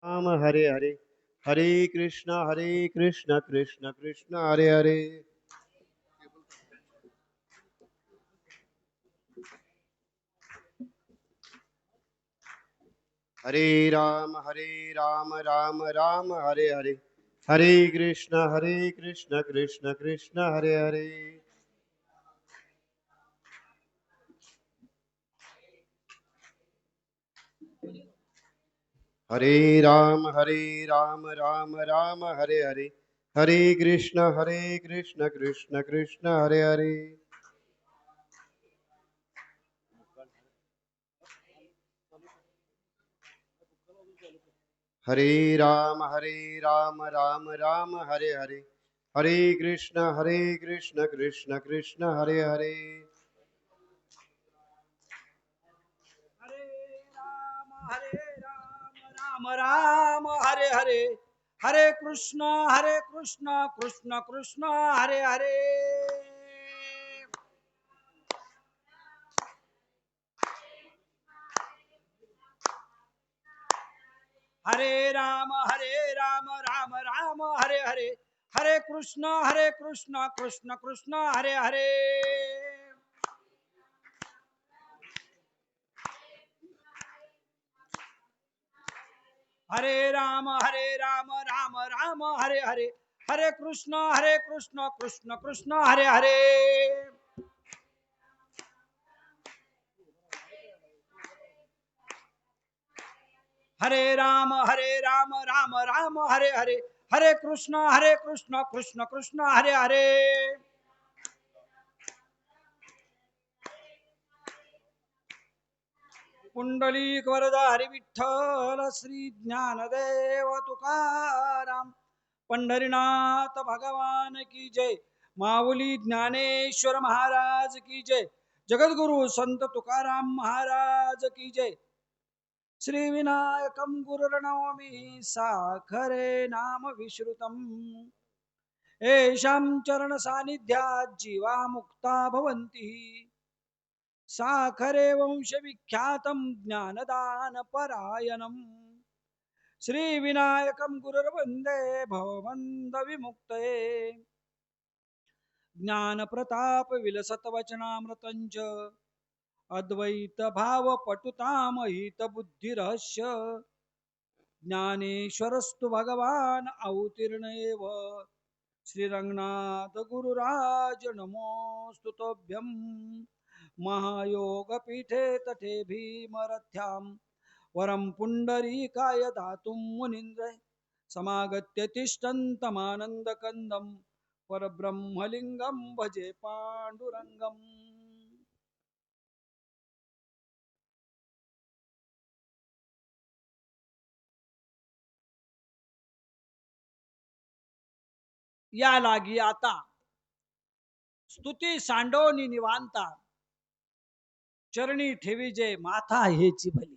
राम हरे हरे, हरे कृष्ण कृष्ण कृष्ण हरे हरे। हरे राम राम राम हरे हरे, हरे कृष्ण कृष्ण कृष्ण हरे हरे। हरे राम राम हरे हरे, हरे कृष्ण कृष्ण कृष्ण हरे हरे। हरे राम राम हरे हरे, हरे कृष्ण कृष्ण कृष्ण हरे हरे। हरे राम राम राम हरे हरे, हरे कृष्ण कृष्ण कृष्ण हरे हरे। हरे राम राम राम हरे हरे, हरे कृष्ण कृष्ण कृष्ण हरे हरे। हरे राम राम राम हरे हरे, हरे कृष्ण कृष्ण कृष्ण हरे हरे। हरे राम राम राम हरे हरे, हरे कृष्ण कृष्ण कृष्ण हरे हरे। पुंडलीक वरदा हरी विठ्ठल श्री ज्ञानदेव तुकाराम, पंढरीनाथ भगवान की जय, माऊली ज्ञानेश्वर महाराज की जय, जगद्गुरु संत तुकाराम महाराज की जय। श्री विनायकं गुरुर्नमामि साखरे नाम विश्रुतम्, येषां चरण सानिध्यात् जीवा मुक्ता भवन्ति। साखरे वंश विख्यातं ज्ञानदान परायणम्, श्री विनायकं गुरुर्वन्दे भवबन्ध विमुक्तये। ज्ञान प्रताप विलसत वचनामृतंच, अद्वैत भाव पटुतामहित बुद्धी रहस्य, ज्ञानेश्वरस्तु भगवान अवतीर्ण एव। श्री रंगनाथ गुरुराज नमोस्तु तोभ्यं, महायोग पीठे तटे भीमरथ्यां, वरं पुंडरीकाय दातुं मुनीन्द्र, समागत्य तिष्ठन्तमानन्दकन्दं, परब्रह्मलिङ्गं भजे पाण्डुरङ्गम्। या लागी आता स्तुती सांडोनी निवांता, चरणी ठेवी जे माथा हेची भली।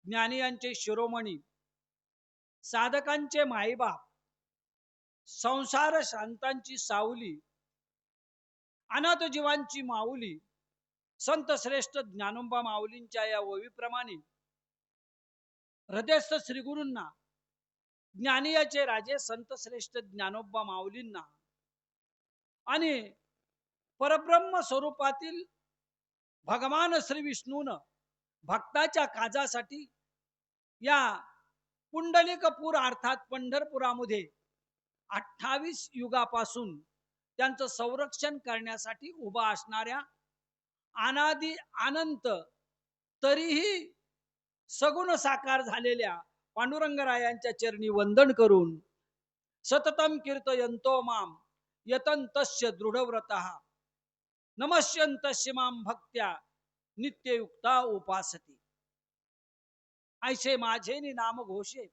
ज्ञानी यांचे शिरोमणी, साधकांचे माईबाप, संसार शांतांची सावली, अनाथ जीवांची माऊली, संत श्रेष्ठ ज्ञानोबा माऊलींच्या या ओवीप्रमाणे हृदयस्थ श्रीगुरूंना, ज्ञानियाचे राजे संत श्रेष्ठ ज्ञानोबा माऊलींना आणि परब्रह्म स्वरूपातील भगवान श्री विष्णून भक्ताच्या काजासाठी या पुंडलिकपूर अर्थात पंढरपुरामध्ये 28 युगापासून त्यांचं संरक्षण करण्यासाठी उभा असणाऱ्या अनादि अनंत तरीही सगुण साकार झालेल्या पांडुरंगरायांच्या चरणी वंदन करून, सततम कीर्तयंतो माम यतंतस्य दृढव्रतः, नमस्यंतस्य माम भक्त्या नित्ययुक्ता उपासती। ऐसे माझे नाम घोषे,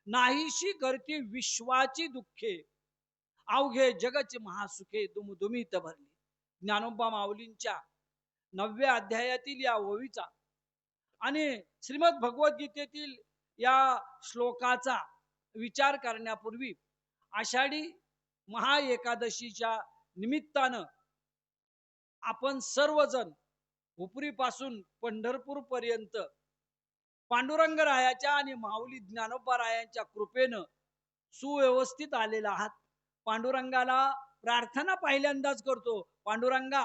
नाहीशी करती विश्वाची दुःखे, अवघे जगचे महासुखे दुमदुमीत भरली। ज्ञानोबा माऊलींच्या 9व्या अध्यायातील या ओवीचा आणि श्रीमद भगवद्गीतेतील या श्लोकाचा विचार करण्यापूर्वी आषाढी महाएकादशीच्या निमित्तानं आपण सर्वजण उपरीपासून पंढरपूर पर्यंत पांडुरंगरायाच्या आणि माऊली ज्ञानोबारायांच्या कृपेनं सुव्यवस्थित आलेला आहात. पांडुरंगाला प्रार्थना पहिल्यांदाच करतो, पांडुरंगा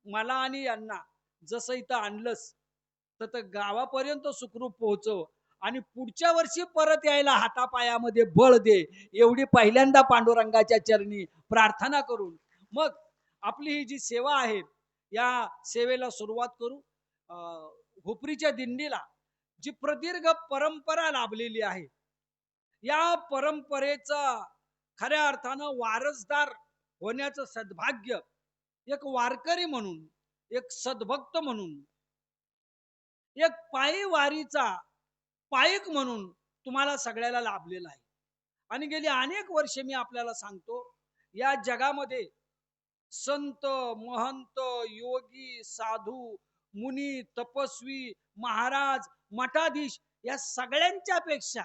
मला आणि यांना जसं इथं आणलंस तर गावापर्यंत सुखरूप पोहोचव आणि पुढच्या वर्षी परत यायला हातापायामध्ये बळ दे, एवढी पहिल्यांदा पांडुरंगाच्या चरणी प्रार्थना करून मग आपली ही जी सेवा आहे या सेवेला सुरुवात करू. हुपरीच्या दिंडीला जी प्रदीर्घ परंपरा लाभलेली आहे, या परंपरेचा खऱ्या अर्थानं वारसदार होण्याचं सद्भाग्य एक वारकरी म्हणून, एक सद्भक्त म्हणून, एक पायी वारीचा पायिक म्हणून तुम्हाला सगळ्याला लाभलेला आहे. आणि गेली अनेक वर्षे मी आपल्याला सांगतो, या जगामध्ये संत, महंत, योगी, साधू, मुनी, तपस्वी, महाराज, मठाधीश या सगळ्यांच्या पेक्षा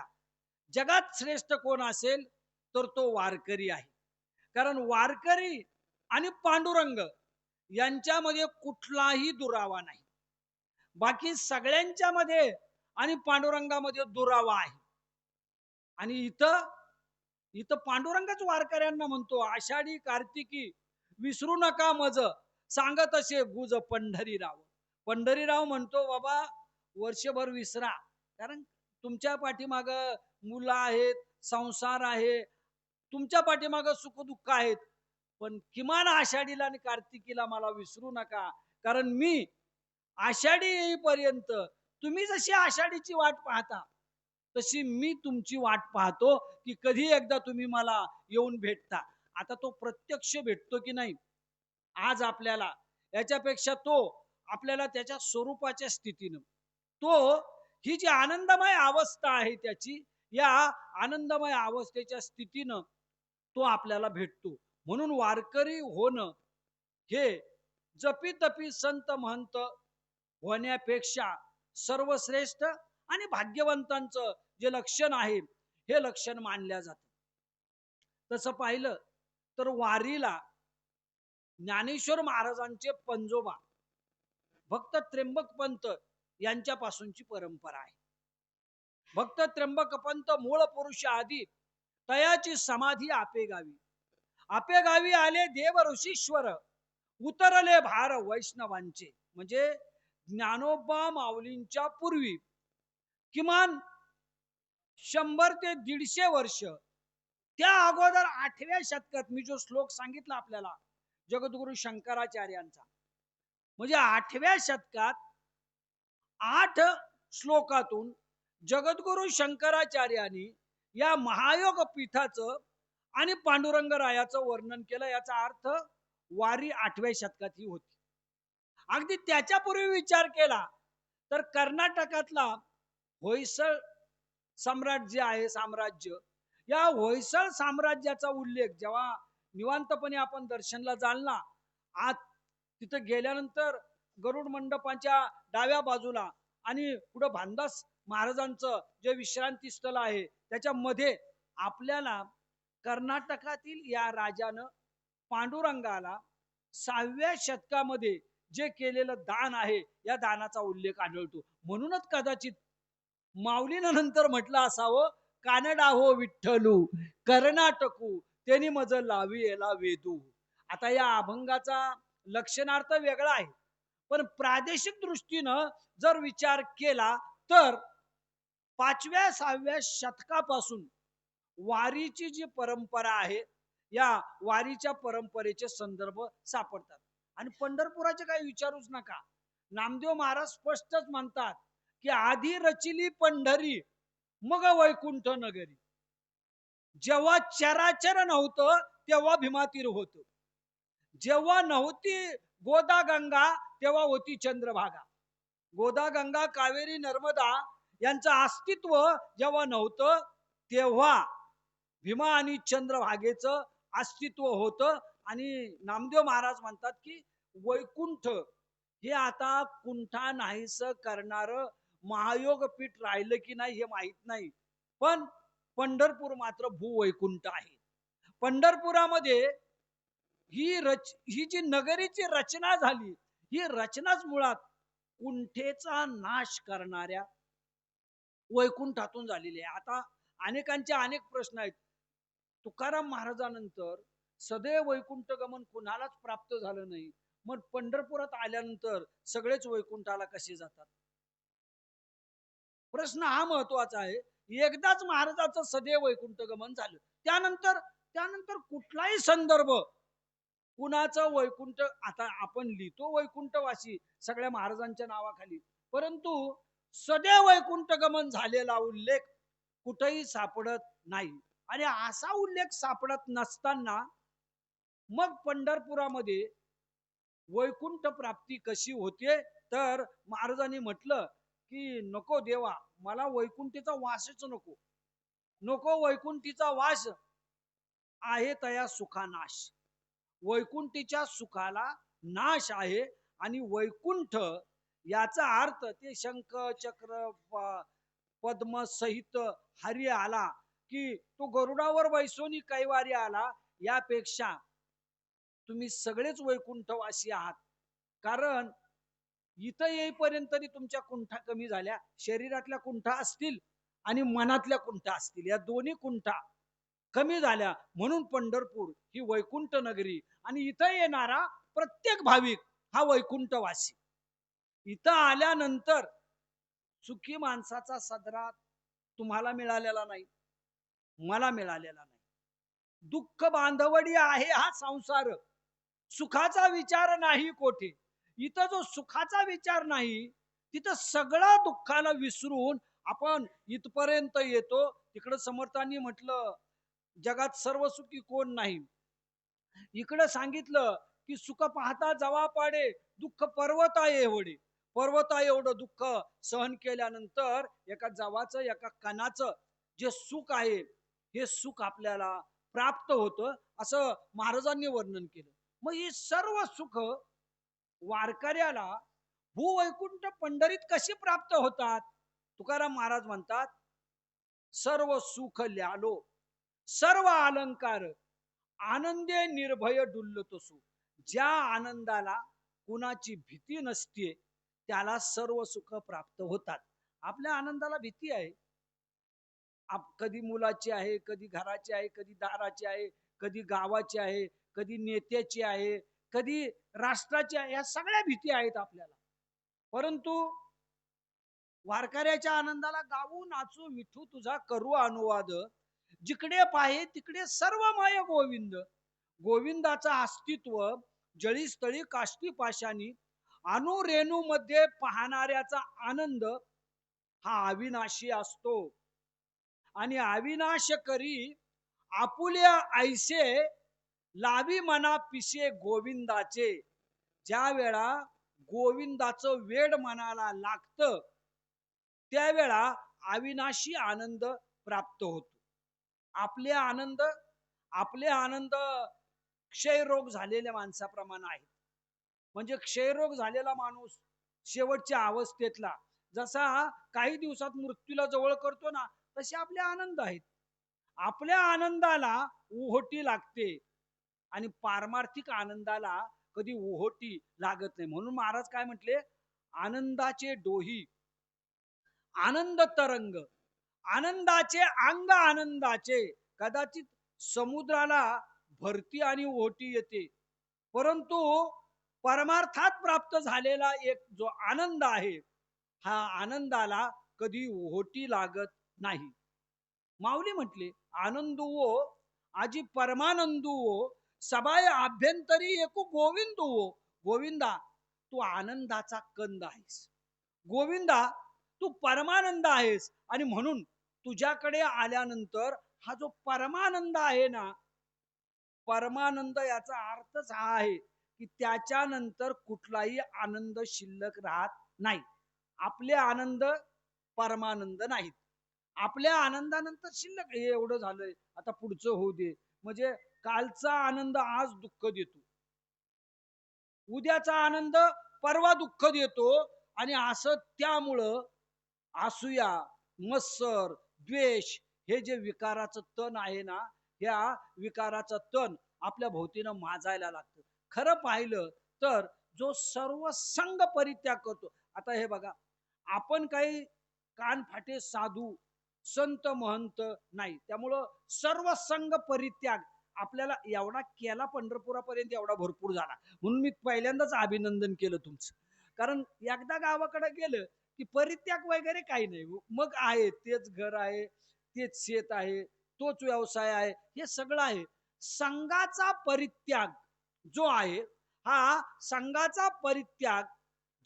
जगात श्रेष्ठ कोण असेल तर तो वारकरी आहे. कारण वारकरी आणि पांडुरंग यांच्यामध्ये कुठलाही दुरावा नाही. बाकी सगळ्यांच्या मध्ये आणि पांडुरंगामध्ये दुरावा आहे. आणि इथं इथं पांडुरंगच वारकऱ्यांना म्हणतो, आषाढी कार्तिकी विसरू नका मज, सांगत असे गुज पंढरीराव. पंढरीराव म्हणतो बाबा वर्षभर विसरा, कारण तुमच्या पाठीमाग मुलं आहेत, संसार आहे, तुमच्या पाठीमाग सुखदुःख आहेत, पण किमान आषाढीला आणि कार्तिकीला मला विसरू नका. कारण मी आषाढी येईपर्यंत तुम्ही जशी आषाढीची वाट पाहता तशी मी तुमची वाट पाहतो, की कधी एकदा तुम्ही मला येऊन भेटता. आता तो प्रत्यक्ष भेटतो की नाही आज आपल्याला, याच्यापेक्षा तो आपल्याला त्याच्या स्वरूपाच्या स्थितीनं, तो ही जी आनंदमय अवस्था आहे त्याची, या आनंदमय अवस्थेच्या स्थितीनं तो आपल्याला भेटतो. म्हणून वारकरी होणं हे जपी तपी संत महंत होण्यापेक्षा सर्वश्रेष्ठ आणि भाग्यवंतांचं जे लक्षण आहे हे लक्षण मानल्या जातं. तसं पाहिलं तर वारीला ज्ञानेश्वर महाराजांचे पंजोबा भक्त त्र्यंबक पंत यांच्यापासूनची परंपरा आहे. भक्त त्र्यंबक पंत मूळ पुरुष आधी तयाची समाधी आपेगावी. आपेगावी आले देव ऋषीश्वर, उतरले भार वैष्णवांचे. म्हणजे ज्ञानोबा माऊलींच्या पूर्वी किमान 100 ते 150 वर्ष त्या अगोदर 8व्या शतकात, मी जो श्लोक सांगितला आपल्याला जगद्गुरु शंकराचार्यांचा, म्हणजे 8व्या शतकात 8 श्लोकातून जगद्गुरु शंकराचार्यांनी या महायोग पीठाचं आणि पांडुरंगरायाचं वर्णन केलं. याचा अर्थ वारी 8व्या शतकात ही होती. अगदी त्याच्यापूर्वी विचार केला तर कर्नाटकातला होयसळ साम्राज्य आहे, साम्राज्य, या होयसळ साम्राज्याचा उल्लेख जेव्हा निवांतपणे आपण दर्शनला जाल ना, आत तिथं गेल्यानंतर गरुड मंडपाच्या डाव्या बाजूला आणि पुढे भानदास महाराजांचं जे विश्रांती स्थळ आहे त्याच्यामध्ये आपल्याला कर्नाटकातील या राजानं पांडुरंगाला 6व्या शतकामध्ये जे केलेलं दान आहे या दानाचा उल्लेख आढळतो. म्हणूनच कदाचित माऊलीनं नंतर म्हटलं असावं, कानडा हो विठ्ठलू कर्नाटकू त्यांनी मज लावी याला वेदू. आता या अभंगाचा लक्षणार्थ वेगळा आहे, पण प्रादेशिक दृष्टीनं जर विचार केला तर 5व्या-6व्या शतकापासून वारीची जी परंपरा आहे या वारीच्या परंपरेचे संदर्भ सापडतात. आणि पंढरपुराचे काही विचारूच नका. नामदेव महाराज स्पष्टच म्हणतात की आधी रचिली पंढरी मग वैकुंठ नगरी. जेव्हा चराचर नव्हतं तेव्हा भीमातीर होतं, जेव्हा नव्हती गोदा गंगा तेव्हा होती चंद्रभागा. गोदा गंगा कावेरी नर्मदा यांचं अस्तित्व जेव्हा नव्हतं तेव्हा भीमा आणि चंद्रभागेचं अस्तित्व होतं. आणि नामदेव महाराज म्हणतात की वैकुंठ हे आता कुंठा नाहीस करणार महायोग पीठ राहिलं की नाही हे माहित नाही, पण पंढरपूर मात्र भूवैकुंठ आहे. पंढरपुरामध्ये ही जी नगरीची रचना झाली, ही रचनाच मुळात कुंठेचा नाश करणाऱ्या वैकुंठातून झालेली आहे. आता अनेकांचे अनेक प्रश्न आहेत. तुकाराम महाराजानंतर सदैव वैकुंठ गमन कुणालाच प्राप्त झालं नाही. मग पंढरपुरात आल्यानंतर सगळेच वैकुंठाला कसे जातात? प्रश्न हा महत्वाचा आहे. एकदाच महाराजाचं सदैव वैकुंठ गमन झालं. त्यानंतर त्यानंतर कुठलाही संदर्भ कुणाचं वैकुंठ, आता आपण लिहितो वैकुंठवासी सगळ्या महाराजांच्या नावाखाली, परंतु सदैव वैकुंठ गमन झालेला उल्लेख कुठेही सापडत नाही. आणि असा उल्लेख सापडत नसताना मग पंढरपुरामध्ये वैकुंठ प्राप्ती कशी होते? तर महाराजांनी म्हटलं की नको देवा, मला वैकुंठीचा वासच नको. नको वैकुंठीचा वास आहे तया सुखानाश. वैकुंठीच्या सुखाला नाश आहे. आणि वैकुंठ याचा अर्थ ते शंख चक्र पद्म सहित हरी आला की तो गरुडावर बैसोनी कैवारी आला, यापेक्षा तुम्ही सगळेच वैकुंठवासी आहात. कारण इथं येईपर्यंत तरी तुमच्या कुंठा कमी झाल्या. शरीरातल्या कुंठा असतील आणि मनातल्या कुंठा असतील, या दोन्ही कुंठा कमी झाल्या. म्हणून पंढरपूर ही वैकुंठ नगरी, आणि इथं येणारा प्रत्येक भाविक हा वैकुंठवासी. इथं आल्यानंतर सुखी माणसाचा सदरा तुम्हाला मिळालेला नाही, मला मिळालेला नाही. दुःख बांधवडी आहे हा संसार, सुखाचा विचार नाही कोठे. इथं जो सुखाचा विचार नाही, तिथं सगळं दुःखाला विसरून आपण इथपर्यंत येतो. तिकडं समर्थांनी म्हटलं जगात सर्व सुखी कोण नाही. इकडं सांगितलं की सुख पाहता जवा पाडे, दुःख पर्वता एवढे. पर्वता एवढं दुःख सहन केल्यानंतर एका जवाचं, एका कणाचं जे सुख आहे, हे सुख आपल्याला प्राप्त होतं, असं महाराजांनी वर्णन केलं. मग ही सर्व सुख वारकऱ्याला भूवैकुंठ पंढरीत कशी प्राप्त होतात? तुकाराम महाराज म्हणतात, सर्व सुख ल्यालो, सर्व अलंकार, आनंदे निर्भय डुल्लतसु. ज्या आनंदाला कुणाची भीती नसते, त्याला सर्व सुख प्राप्त होतात. आपल्या आनंदाला भीती आहे. कधी मुलाची आहे, कधी घराची आहे, कधी दाराची आहे, कधी गावाची आहे, कधी नेत्याची आहे, कधी राष्ट्राची आहे. या सगळ्या भीती आहेत आपल्याला. परंतु वारकऱ्याच्या आनंदाला गाऊ नाचू विठू तुझा करू अनुवाद, जिकडे पाहे तिकडे सर्वमय गोविंद. गोविंदाचं अस्तित्व जळीस्थळी काष्टी पाशानी रेणू मध्ये पाहणाऱ्याचा आनंद हा अविनाशी असतो. आणि अविनाश करी आपुल्या ऐसे लावी मना पिसे गोविंदाचे. ज्या वेळा गोविंदाचं वेड मनाला लागतं, त्यावेळा अविनाशी आनंद प्राप्त होतो. आपले आनंद क्षयरोग झालेल्या माणसाप्रमाणे आहेत. म्हणजे क्षयरोग झालेला माणूस शेवटच्या अवस्थेतला जसा काही दिवसात मृत्यूला जवळ करतो ना, तसे आपले आनंद आहेत. आपल्या आनंदाला ओहोटी लागते आणि पारमार्थिक आनंदाला कधी ओहोटी लागत नाही. म्हणून महाराज काय म्हटले, आनंदाचे डोही, आनंद तरंग, आनंदाचे अंग आनंदाचे. कदाचित समुद्राला भरती आणि ओहोटी येते, परंतु परमार्थात प्राप्त झालेला एक जो आनंद आहे, हा आनंदाला कधी ओहोटी लागत नाही. माऊली म्हटले, आनंदुओ आजी परमानंदुओ, सबाय आभ्यंतरी एकू गोविंदुओ. गोविंदा, तू आनंदाचा कंद आहेस. गोविंदा, तू परमानंद आहेस. आणि म्हणून तुझ्याकडे आल्यानंतर हा जो परमानंद आहे ना, परमानंद याचा अर्थच हा आहे की त्याच्यानंतर कुठलाही आनंद शिल्लक राहत नाही. आपले आनंद परमानंद नाहीत. आपल्या आनंदानंतर शिल्लक हे एवढं झालंय, आता पुढचं होऊ दे. म्हणजे कालचा आनंद आज दुःख देतो, उद्याचा आनंद परवा दुःख देतो. आणि असं त्यामुळं असूया, मत्सर, द्वेष हे जे विकाराचं तण आहे ना, या विकाराचं तण आपल्या भोवतीनं माजायला लागतं. खरं पाहिलं तर जो सर्व संग परित्याग करतो. आता हे बघा, आपण काही कानफाटे साधू संत महंत नाही. त्यामुळं सर्व संघ परित्याग आपल्याला एवढा केला पंढरपुरापर्यंत एवढा भरपूर झाला. म्हणून मी पहिल्यांदाच अभिनंदन केलं तुमचं. कारण एकदा गावाकडे गेलं की परित्याग वगैरे काही नाही. मग आहे तेच घर आहे, तेच शेत आहे, तोच व्यवसाय आहे, हे सगळं आहे. संघाचा परित्याग जो आहे, हा संघाचा परित्याग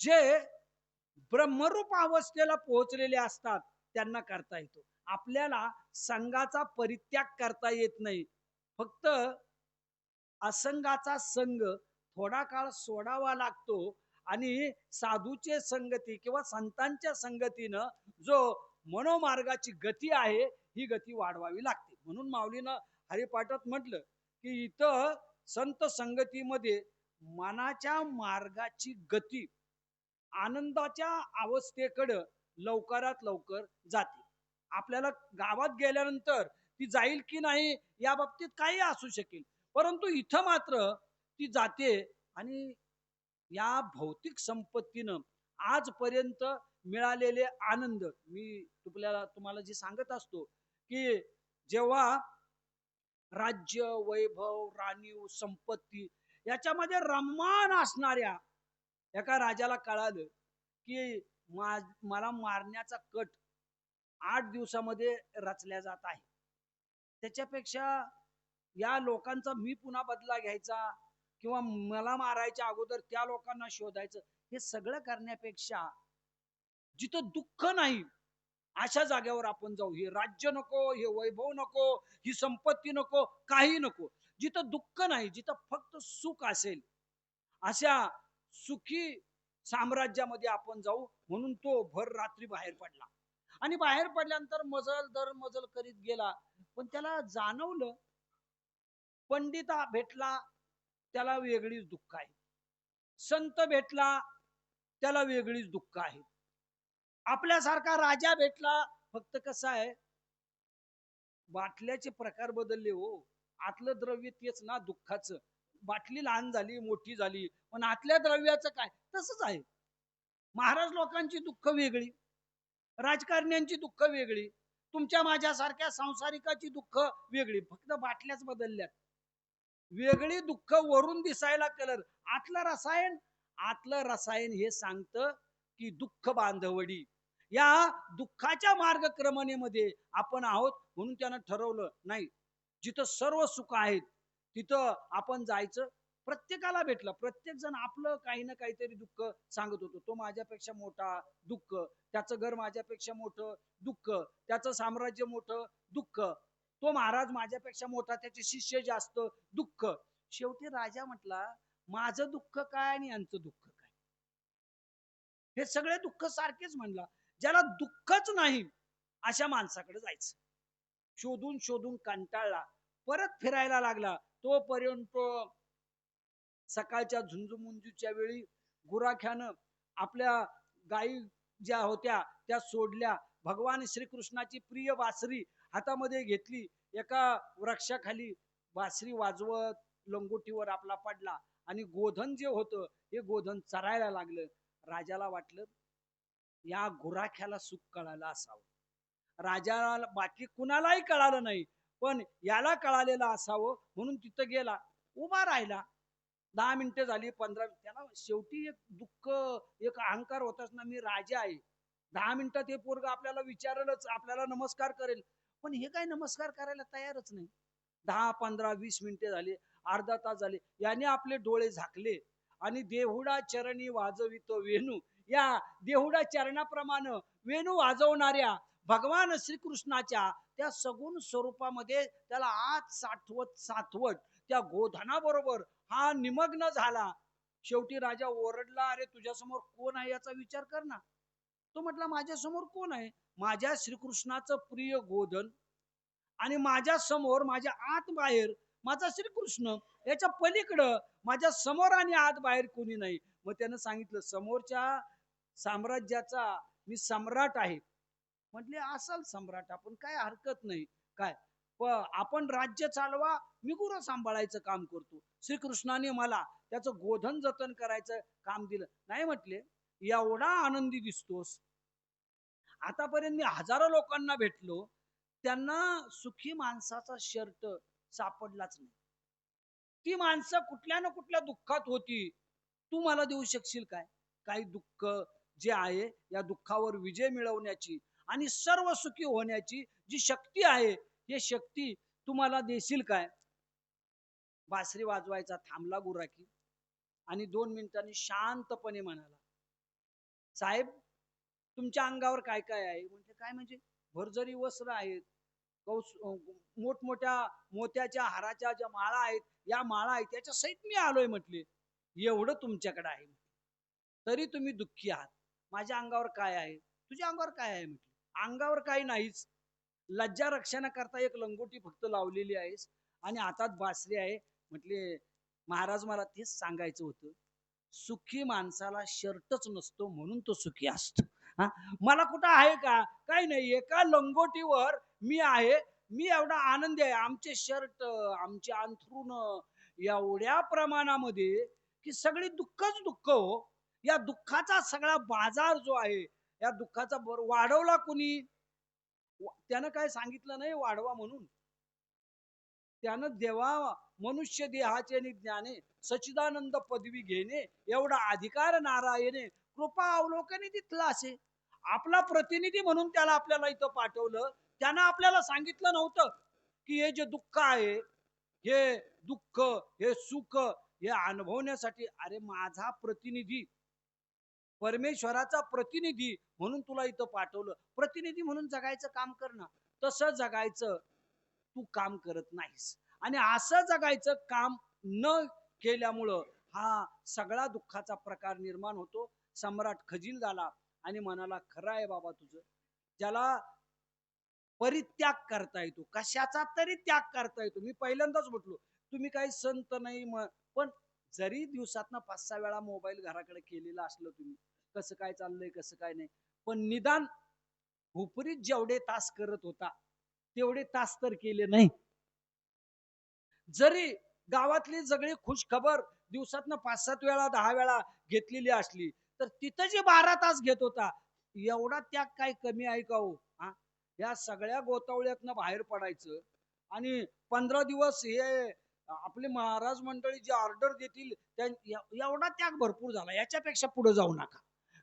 जे ब्रह्मरूप अवस्थेला पोहोचलेले असतात त्यांना करता येतो. आपल्याला संघाचा परित्याग करता येत नाही. फक्त असंगाचा संघ थोडा काळ सोडावा लागतो आणि साधूचे संगती किंवा संतांच्या संगतीनं जो मनोमार्गाची गती आहे ही गती वाढवावी लागते. म्हणून माऊलीनं हरिपाठात म्हटलं की इथं संत संगतीमध्ये मनाच्या मार्गाची गती आनंदाच्या अवस्थेकडं लवकरात लवकर जाते. आपल्याला गावात गेल्यानंतर ती जाईल की नाही या बाबतीत काही असू शकेल, परंतु इथं मात्र ती जाते. आणि या भौतिक संपत्तीनं आजपर्यंत मिळालेले आनंद मी तुम्हाला जे सांगत असतो की जेव्हा राज्य वैभव राणीव संपत्ती याच्यामध्ये रममाण असणाऱ्या एका राजाला कळालं की मला मारण्याचा कट 8 दिवसामध्ये रचल्या जात आहे. त्याच्यापेक्षा या लोकांचा मी पुन्हा बदला घ्यायचा किंवा मला मारायच्या अगोदर त्या लोकांना शोधायचं, हे सगळं करण्यापेक्षा जिथं दुःख नाही अशा जागेवर आपण जाऊ. हे राज्य नको, हे वैभव नको, ही संपत्ती नको, काही नको. जिथं दुःख नाही, जिथं फक्त सुख असेल अशा सुखी साम्राज्यामध्ये आपण जाऊ. म्हणून तो भर रात्री बाहेर पडला आणि बाहेर पडल्यानंतर मजल दर मजल करीत गेला. पण त्याला जाणवलं पंडिता भेटला त्याला वेगळीच दुःख आहे, संत भेटला त्याला वेगळीच दुःख आहे, आपल्यासारखा राजा भेटला. फक्त कसं आहे, बाटल्याचे प्रकार बदलले हो. आतलं द्रव्य तेच ना दुःखाचं. बाटली लहान झाली मोठी झाली पण आतल्या द्रव्याचं काय तसंच आहे. महाराज लोकांची दुःख वेगळी, राजकारण्यांची दुःख वेगळी, तुमच्या माझ्यासारख्या संसारिकाची दुःख वेगळी. फक्त बाटल्याच बदलल्यात. वेगळी दुःख वरून दिसायला कलर, आतलं रसायन हे सांगतं की दुःख बांधवडी. या दुःखाच्या मार्गक्रमणेमध्ये आपण आहोत. म्हणून त्यानं ठरवलं नाही, जिथं सर्व सुख आहेत तिथं आपण जायचं. प्रत्येकाला भेटलं, प्रत्येक जण आपलं काही ना काहीतरी दुःख सांगत होतो. तो माझ्यापेक्षा मोठा दुःख, त्याचं घर माझ्यापेक्षा मोठं दुःख, त्याचं साम्राज्य मोठं दुःख, तो महाराज माझ्यापेक्षा मोठा त्याचे शिष्य जास्त दुःख. शेवटी राजा म्हटला माझं दुःख काय आणि यांचं दुःख काय, हे सगळे दुःख सारखेच. म्हणला ज्याला दुःखच नाही अशा माणसाकडे जायचं. शोधून शोधून कंटाळला, परत फिरायला लागला. तोपर्यंत सकाळच्या झुंजमुंजूच्या वेळी गुराख्यानं आपल्या गायी ज्या होत्या त्या सोडल्या. भगवान श्रीकृष्णाची प्रिय बासरी हातामध्ये घेतली, एका वृक्षाखाली बासरी वाजवत लंगोटीवर आपला पडला आणि गोधन जे होतं हे गोधन चरायला लागलं. राजाला वाटलं या गुराख्याला सुख कळालं असावं. राजाला बाकी कुणालाही कळालं नाही पण याला कळालेलं असावं. म्हणून तिथं गेला, उभा राहिला. 10 मिनिटं झाली, 15. त्याला शेवटी एक दुःख, एक अहंकार होताच ना, मी राजा आहे. 10 मिनिटात हे पोरग आपल्याला विचारेलच, आपल्याला नमस्कार करेल, पण हे काय नमस्कार करायला तयारच नाही. 10, 15, 20 मिनिटे झाले, अर्धा तास झाले. याने आपले डोळे झाकले आणि देहुडा चरणी वाजवितो वेणू. या देहुडा चरणाप्रमाणे वेणू वाजवणाऱ्या भगवान श्रीकृष्णाच्या त्या सगुण स्वरूपामध्ये त्याला आत साठवत साठवत त्या गोधनाबरोबर हा निमग्न झाला. शेवटी राजा ओरडला, अरे तुझ्यासमोर कोण आहे याचा विचार कर ना. तो म्हटला माझ्यासमोर कोण आहे, माझ्या श्रीकृष्णाचं प्रिय गोधन आणि माझ्या समोर माझ्या आत बाहेर माझा श्रीकृष्ण, याच्या पलीकडं माझ्या समोर आणि आत बाहेर कोणी नाही. मग त्यानं सांगितलं समोरच्या साम्राज्याचा मी सम्राट आहे. म्हटले असाल सम्राट, आपण काय हरकत नाही. काय आपण राज्य चालवा, मी गुरु सांभाळायचं काम करतो. श्रीकृष्णाने मला त्याचं गोधन जतन करायचं काम दिलं. नाही म्हटले एवढा आनंदी दिसतोस आतापर्यंत मी हजारो लोकांना भेटलो, त्यांना सुखी माणसाचा शर्ट सापडलाच नाही. ती माणसं कुठल्या ना कुठल्या दुःखात होती. तू मला देऊ शकशील काय? काही दुःख जे आहे, या दुःखावर विजय मिळवण्याची आणि सर्व सुखी होण्याची जी शक्ती आहे, ही शक्ती तू मला देशील काय? बासरी वाजवायचा थांबला गुराखी आणि 2 मिनिटांनी शांतपणे म्हणाला, "साहेब, तुमच्या अंगावर काय काय आहे?" म्हणजे काय म्हणजे भरजरी वस्त्र आहेत, मोठमोठ्या मोत्याच्या हाराच्या ज्या माळा आहेत, या माळा आहेत त्याच्या सहित मी आलोय म्हटले. एवढं तुमच्याकडे आहे. तरी तुम्ही दुःखी आहात. माझ्या अंगावर काय आहे? तुझ्या अंगावर काय आहे म्हटले. अंगावर काही नाहीच. लज्जा रक्षणाकरता एक लंगोटी फक्त लावलेली आहेस आणि हातात बासरी आहे. म्हटले, महाराज मला तेच सांगायचं होतं. सुखी माणसाला शर्टच नसतो म्हणून तो सुखी असतो. हा, मला कुठं आहे का? काही नाही. एका लंगोटीवर मी आहे. मी एवढा आनंदी आहे. आमचे शर्ट, आमचे अंथरुण एवढ्या प्रमाणामध्ये की सगळी दुःखच दुःख हो. या दुःखाचा सगळा बाजार जो आहे, या दुःखाचा वाढवला कुणी? त्यानं काय सांगितलं नाही वाढवा म्हणून. त्यानं देवा मनुष्य देहाचे आणि ज्ञाने सच्चिदानंद पदवी घेणे एवढा अधिकार नारायणे कृपा अवलोकने तिथला असे. आपला प्रतिनिधी म्हणून त्याला आपल्याला इथं पाठवलं. त्यानं आपल्याला सांगितलं नव्हतं की हे जे दुःख आहे, हे दुःख, हे सुख, हे अनुभवण्यासाठी अरे माझा प्रतिनिधी, परमेश्वराचा प्रतिनिधी म्हणून तुला इथं पाठवलं. प्रतिनिधी म्हणून जगायचं काम कर ना. तसं जगायचं तू काम करत नाहीस आणि असं जगायचं काम न केल्यामुळं हा सगळा दुःखाचा प्रकार निर्माण होतो. सम्राट खजील झाला आणि म्हणाला, खरं आहे बाबा तुझं. ज्याला परित्याग करता येतो, कशाचा तरी त्याग करता येतो. मी पहिल्यांदाच म्हटलो, तुम्ही काही संत नाही, पण जरी दिवसातनं 5-6 वेळा मोबाईल घराकडे केलेला असलं, तुम्ही कसं काय चाललंय कसं काय नाही, पण निदान हुपरीत जेवढे तास करत होता तेवढे तास तर केले नाही. जरी गावातली सगळी खुशखबर दिवसातनं 5-7 वेळा 10 वेळा घेतलेली असली, तर तिथं जे 12 तास घेत होता, एवढा त्याग काय कमी आहे का हो? हा, या सगळ्या गोतावळ्यातनं बाहेर पडायचं आणि 15 दिवस हे आपले महाराज मंडळी जे ऑर्डर देतील एवढा त्याग भरपूर झाला. याच्यापेक्षा पुढे जाऊ नका.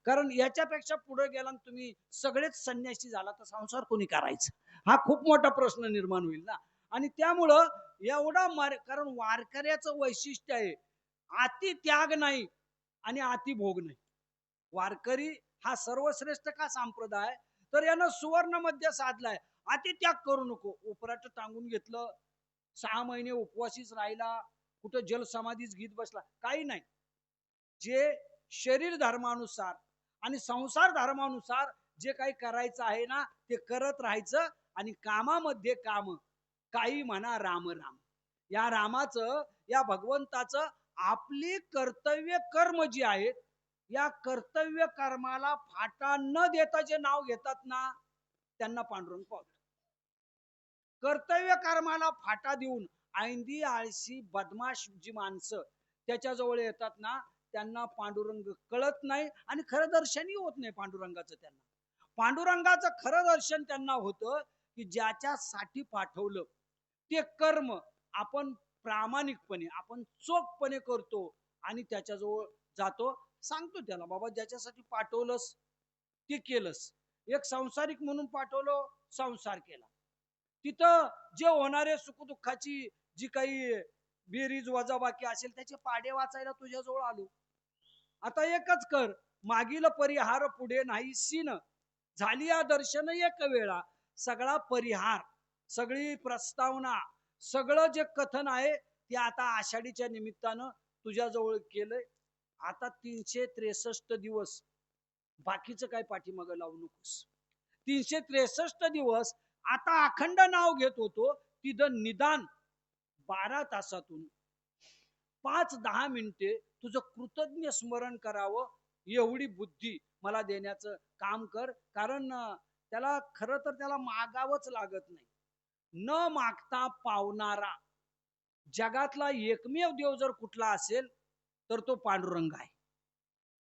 कारण याच्यापेक्षा पुढे गेला तुम्ही सगळेच संन्यासी झाला तर संसार कोणी करायचा? हा खूप मोठा प्रश्न निर्माण होईल ना. आणि त्यामुळं एवढा कारण वारकऱ्याचं वैशिष्ट्य आहे, अति त्याग नाही आणि अति भोग नाही. वारकरी हा सर्वश्रेष्ठ का संप्रदाय, तर यानं सुवर्ण मध्य साधलाय. अति त्याग करू नको. उपराट टांगून घेतलं, 6 महिने उपवासीच राहिला, कुठं जल समाधीच घेत बसला, काही नाही. जे शरीर धर्मानुसार आणि संसार धर्मानुसार जे काही करायचं आहे ना, ते करत राहायचं आणि कामामध्ये काम. काही म्हणा राम राम. या रामाचं, या भगवंताचं आपली कर्तव्य कर्म जी आहेत, या कर्तव्य कर्माला फाटा न देता जे नाव घेतात ना, त्यांना पांडुरंग पावतो. कर्तव्य कर्माला फाटा देऊन ऐंदी आळशी बदमाश जी माणसं त्याच्याजवळ येतात ना, त्यांना पांडुरंग कळत नाही आणि खरं दर्शनही होत नाही पांडुरंगाचं त्यांना. पांडुरंगाचं खरं दर्शन त्यांना होतं की ज्याच्यासाठी पाठवलं ते कर्म आपण प्रामाणिकपणे, आपण चोखपणे करतो आणि त्याच्याजवळ जातो, सांगतो त्याला, बाबा ज्याच्यासाठी पाठवलंस ते केलंस. एक संसारिक म्हणून पाठवलं, संसार केला. तिथं जे होणारे सुखदुःखाची जी काही बेरीज वजाबाकी असेल त्याचे पाडे वाचायला तुझ्याजवळ आलो. आता एकच कर, मागील परिहार पुढे नाही सीन, झाली या दर्शन एक वेळा. सगळा परिहार, सगळी प्रस्तावना, सगळं जे कथन आहे ते आता आषाढीच्या निमित्तानं तुझ्याजवळ केलंय. आता 363 दिवस बाकीचं काय पाठीमागं लावू नकोस. 363 दिवस आता अखंड नाव घेत होतो, तिथं निदान 12 तासातून 5-10 मिनिटे तुझं कृतज्ञ स्मरण करावं, एवढी बुद्धी मला देण्याचं काम कर. कारण त्याला खरं तर त्याला मागावंच लागत नाही. न मागता पावणारा जगातला एकमेव देव जर कुठला असेल तर तो पांडुरंग आहे.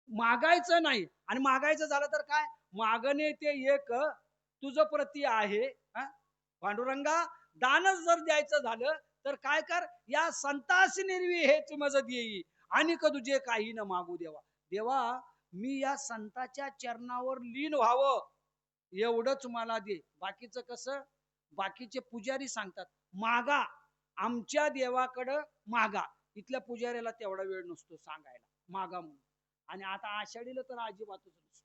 मागायचं नाही आणि मागायचं झालं तर काय, मागणे ते एक तुझ प्रती आहे. हा? पांडुरंगा, दानच जर द्यायचं झालं तर काय कर, या संतासी निर्वी हेच मज देई, आणि का तुझे काही न मागू देवा. देवा, मी या संताच्या चरणावर लीन व्हावं एवढंच मला दे. बाकीचं कसं, बाकीचे पुजारी सांगतात मागा, आमच्या देवाकडं मागा. इथल्या पुजाऱ्याला तेवढा वेळ नसतो सांगायला मागा म्हणून. आणि आता आषाढीला तर अजिबातच नसतो.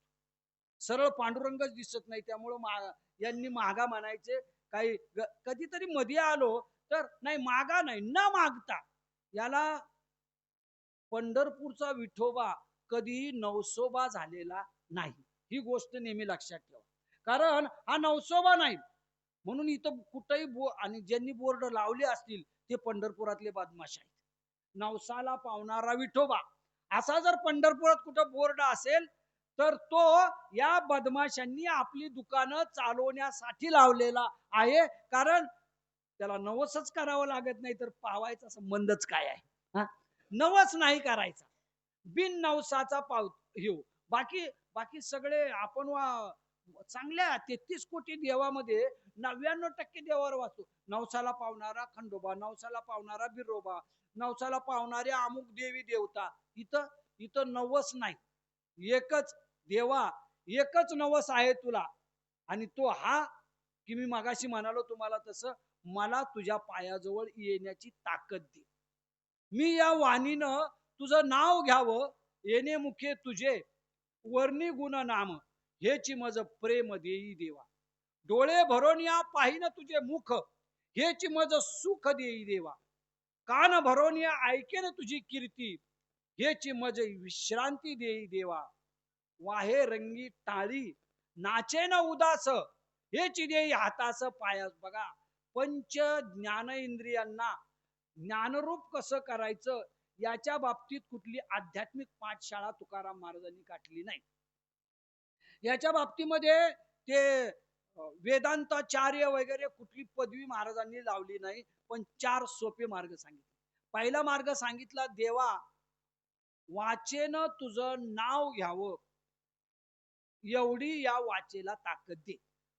सरळ पांडुरंगच दिसत नाही, त्यामुळं यांनी मागा म्हणायचे. काही कधीतरी मध्ये आलो तर नाही, मागा नाही, न मागता. याला पंढरपूरचा विठोबा कधीही नवसोबा झालेला नाही, ही गोष्ट नेहमी लक्षात ठेवा. कारण हा नवसोबा नाही. म्हणून इथं कुठेही आणि ज्यांनी बोर्ड लावले असतील ते पंढरपुरातले बदमाश आहेत. नवसाला पावणारा विठोबा असा जर पंढरपुरात कुठं बोर्ड असेल तर तो या बदमाशांनी आपली दुकानं चालवण्यासाठी लावलेला आहे. कारण त्याला नवसच करावं लागत नाही तर पावायचा संबंधच काय आहे. हा? नवस नाही करायचा, बिन नवसाचा पाव घेऊ. बाकी बाकी सगळे आपण चांगल्या 33 कोटी देवामध्ये 99% देवावर वाचतो. नवसाला पावणारा खंडोबा, नवसाला पावणारा बिरोबा, नवसाला पावणारे अमुक देवी देवता. इथं इथं नवस नाही. एकच देवा, एकच नवस आहे तुला. आणि तो हा, की मी मागाशी म्हणालो तुम्हाला तसं, मला तुझ्या पायाजवळ येण्याची ताकद दे. मी या वाणीनं तुझं नाव घ्यावं, येणे मुखे तुझे वर्णी गुण नाम, हेची मज प्रेम देई देवा. डोळे भरून या पाहिन तुझे मुख, हेची मज सुख देई देवा. कान भरून या ऐकेन तुझी कीर्ती, हेची मज विश्रांती देई देवा. वाहे रंगी टाळी नाचे न उदास, हेची देई हातास पायास. बघा, पंच ज्ञान इंद्रियांना ज्ञानरूप कसं करायचं याच्या बाबतीत कुठली आध्यात्मिक पाठशाळा तुकाराम महाराजांनी काढली नाही. याच्या बाबतीमध्ये ते वेदांताचार्य वगैरे कुठली पदवी महाराजांनी लावली नाही. पण 4 सोपे मार्ग सांगितले. पहिला मार्ग सांगितला, देवा, वाचेन तुझं नाव घ्यावं एवढी या वाचेला ताकद दे.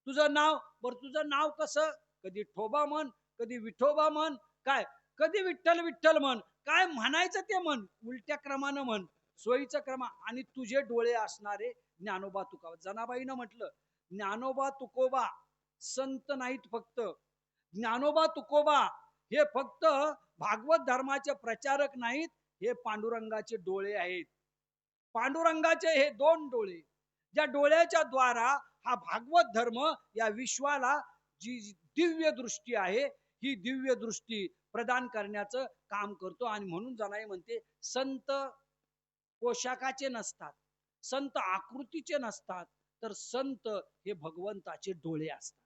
तुझं नाव, बर तुझं नाव कसं, कधी ठोबा म्हण, कधी विठोबा म्हण, काय कधी विठ्ठल विठ्ठल म्हण, काय म्हणायचं ते म्हण, उलट्या क्रमानं म्हण, सोयीचं क्रम. आणि तुझे डोळे असणारे ज्ञानोबा तुकोबा. जनाबाईनं म्हटलं, ज्ञानोबा तुकोबा संत नाहीत फक्त, ज्ञानोबा तुकोबा हे फक्त भागवत धर्माचे प्रचारक नाहीत, हे पांडुरंगाचे डोळे आहेत. पांडुरंगाचे हे 2 डोळे, ज्या डोळ्याच्या द्वारा हा भागवत धर्म या विश्वाला जी दिव्य दृष्टी आहे, ही दिव्य दृष्टी प्रदान करण्याचं काम करतो. आणि म्हणून जनाई म्हणते, संत पोशाखाचे नसतात, संत आकृतीचे नसतात, तर संत हे भगवंताचे डोळे असतात.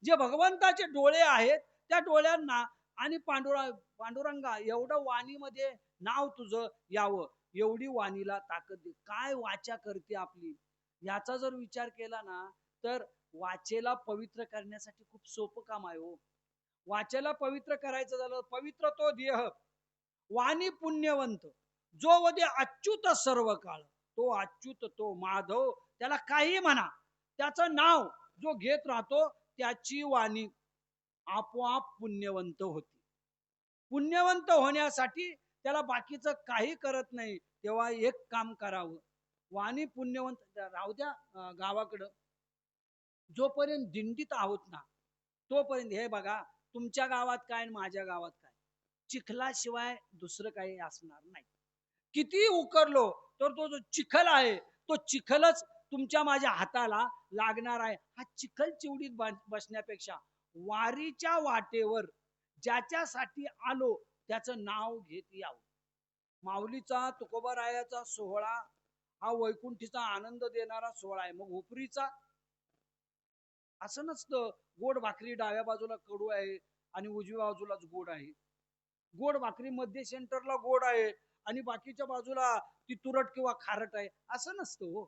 जे भगवंताचे डोळे आहेत त्या डोळ्यांना, आणि पांडुरंगा एवढं वाणीमध्ये नाव तुझं यावं, एवढी वाणीला ताकद दे. काय वाचा करते आपली, याचा जर विचार केला ना, तर वाचेला पवित्र करण्यासाठी खूप सोपं काम आहे हो. वाचेला पवित्र करायचं झालं, पवित्र तो देह, वाणी पुण्यवंत, जो वदे अच्युत सर्व काळ, तो अच्युत, तो माधव, त्याला काही म्हणा, त्याचं नाव जो घेत राहतो त्याची वाणी आपोआप पुण्यवंत होती. पुण्यवंत होण्यासाठी त्याला बाकीचं काही करत नाही. तेव्हा एक काम करावं, वाणी पुण्यवंत राहू द्या गावाकडं. जोपर्यंत दिंडीत आहोत ना, तोपर्यंत हे बघा, तुमच्या गावात काय आणि माझ्या गावात काय, चिखलाशिवाय दुसरं काही असणार नाही. किती उकरलो तर तो जो चिखल आहे, तो चिखलच तुमच्या माझ्या हाताला लागणार आहे. हा चिखल चिवडीत बसण्यापेक्षा वारीच्या वाटेवर ज्याच्यासाठी आलो त्याचं नाव घेत यावं. माऊलीचा, तुकोबारायाचा सोहळा हा वैकुंठीचा आनंद देणारा सोहळा आहे. मग उपरीचा असं नसतं, गोड भाकरी डाव्या बाजूला कडू आहे आणि उजव्या बाजूलाच गोड आहे. गोड भाकरी मध्ये सेंटरला गोड आहे आणि बाकीच्या बाजूला ती तुरट किंवा खारट आहे, असं नसतं हो.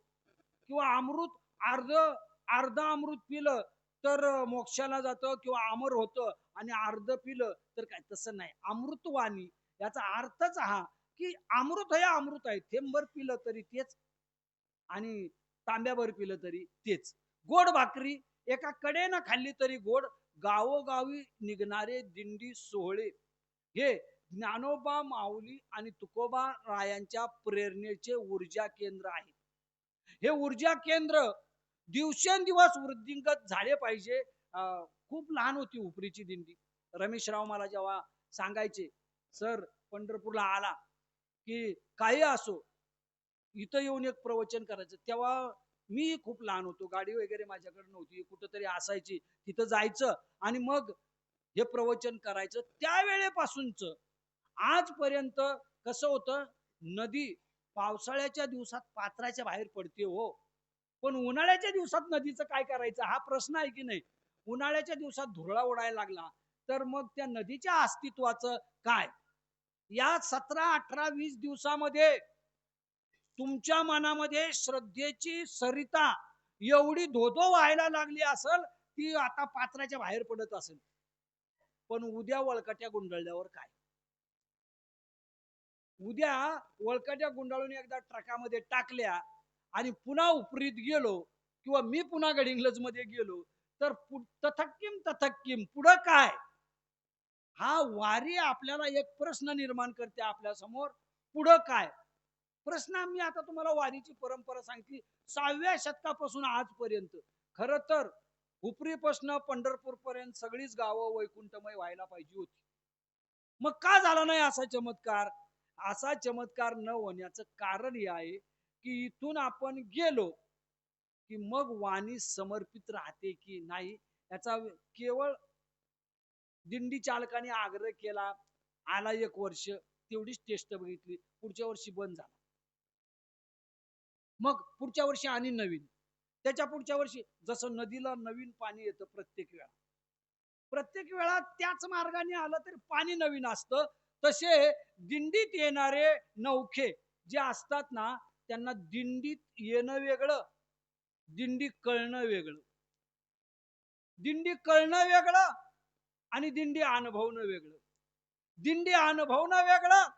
किंवा अमृत अर्ध अर्ध अमृत पिलं तर मोक्षाला जातं किंवा अमर होतं, आणि अर्ध पिलं तर काय, तसं नाही. अमृतवाणी याचा अर्थच हा, की अमृत हे अमृत आहे, थेंबर पिलं तरी तेच. आणि तांब्याभर पिलं तरी तेच. गोड भाकरी एका कडेनं खाल्ली तरी गोड. गावोगावी निघणारे दिंडी सोहळे हे ज्ञानोबा माऊली आणि तुकोबा रायांच्या प्रेरणेचे ऊर्जा केंद्र आहे. हे ऊर्जा केंद्र दिवसेंदिवस वृद्धिंगत झाले पाहिजे. खूप लहान होती उपरीची दिंडी. रमेशराव मला जेव्हा सांगायचे, सर पंढरपूरला आला की काही असो इथं येऊन एक प्रवचन करायचं, तेव्हा मी खूप लहान होतो, गाडी वगैरे माझ्याकडे नव्हती, कुठंतरी असायची, तिथं जायचं आणि मग हे प्रवचन करायचं. त्यावेळेपासूनच आजपर्यंत कसं होतं, नदी पावसाळ्याच्या दिवसात पात्राच्या बाहेर पडते हो, पण उन्हाळ्याच्या दिवसात नदीचं काय करायचं हा प्रश्न आहे की नाही. उन्हाळ्याच्या दिवसात धुरळा उडायला लागला तर मग त्या नदीच्या अस्तित्वाचं काय. या 17, 18, 20 दिवसामध्ये तुमच्या मनामध्ये श्रद्धेची सरिता एवढी धोधो व्हायला लागली असेल, ती आता पात्राच्या बाहेर पडत असेल. पण उद्या वळकट्या गुंडळल्यावर काय. उद्या वळकट्या गुंडाळून एकदा ट्रकामध्ये टाकल्या आणि पुन्हा उपरीत गेलो किंवा मी पुन्हा गडिंग्लज मध्ये गेलो तर तथक्किम तथक्किम पुढं काय. हा वारी आपल्याला एक प्रश्न निर्माण करते आपल्या समोर, पुढं काय. प्रश्न मी आता तुम्हाला वारीची परंपरा सांगितली 6व्या शतकापासून आजपर्यंत. खर तर हुपरीपासून पंढरपूर पर्यंत सगळीच गावं वैकुंठमय व्हायला पाहिजे होती. मग का झाला नाही असा चमत्कार. असा चमत्कार न होण्याचं कारण हे आहे की इथून आपण गेलो की मग वाणी समर्पित राहते की नाही याचा केवळ दिंडी चालकाने आग्रह केला, आला 1 वर्ष तेवढीच टेस्ट बघितली, पुढच्या वर्षी बंद झाला. मग पुढच्या वर्षी आणि नवीन, त्याच्या पुढच्या वर्षी जसं नदीला नवीन पाणी येतं प्रत्येक वेळा त्याच मार्गाने आलं तरी पाणी नवीन असतं. तसे दिंडीत येणारे नौखे जे असतात ना त्यांना दिंडीत येणं वेगळं, दिंडी कळणं वेगळं. दिंडी कळणं वेगळं आणि दिंडी अनुभवणं वेगळं. दिंडी अनुभवणं वेगळं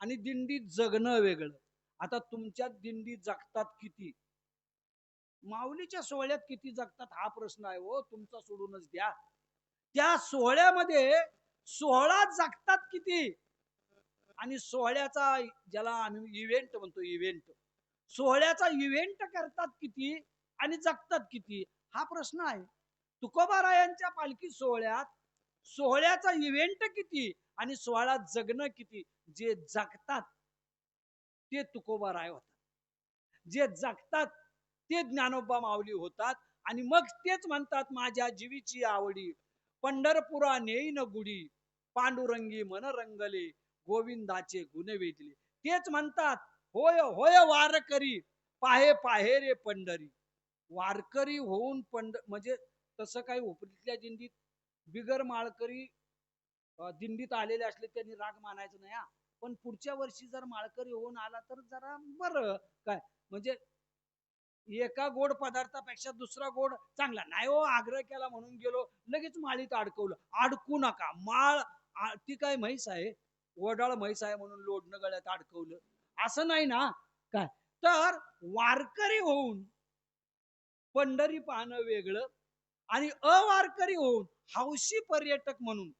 आणि दिंडी जगणं वेगळं. आता तुमच्या दिंडी जगतात किती, माऊलीच्या सोहळ्यात किती जगतात हा प्रश्न आहे हो, तुमचा सोडूनच द्या. त्या सोहळ्यामध्ये सोहळा जगतात किती आणि सोहळ्याचा ज्याला आम्ही इव्हेंट म्हणतो, इव्हेंट सोहळ्याचा इव्हेंट करतात किती आणि जगतात किती हा प्रश्न आहे. तुकोबारायांच्या पालखी सोहळ्यात सोहळ्याचा इव्हेंट किती आणि सोहळा जगणं किती. जे जगतात ते तुकोबाराय होतात, जे जगतात ते ज्ञानोबा माऊली होतात. आणि मग तेच म्हणतात माझ्या जीवीची आवडी पंढरपुरा नेईन गुढी पांडुरंगी मन रंगले गोविंदाचे गुण वेधले. तेच म्हणतात होय होय वारकरी पाहे पाहे रे पंढरी. वारकरी होऊन म्हणजे तसं काही उपरीतल्या दिंडीत बिगर माळकरी दिंडीत आलेले असले त्यांनी राग मानायचं नाही. पण पुढच्या वर्षी जर माळकरी होऊन आला तर जरा बरं काय, म्हणजे एका गोड पदार्थापेक्षा दुसरा गोड चांगला नाही हो. आग्रह केला म्हणून गेलो लगेच माळीत अडकवलं. अडकू नका. माळ ती काय म्हैस आहे, वडाळ म्हैस आहे म्हणून लोडणं गळ्यात अडकवलं असं नाही ना काय. तर वारकरी होऊन पंढरी पाहणं वेगळं आणि अवारकरी होऊन हौशी पर्यटक म्हणून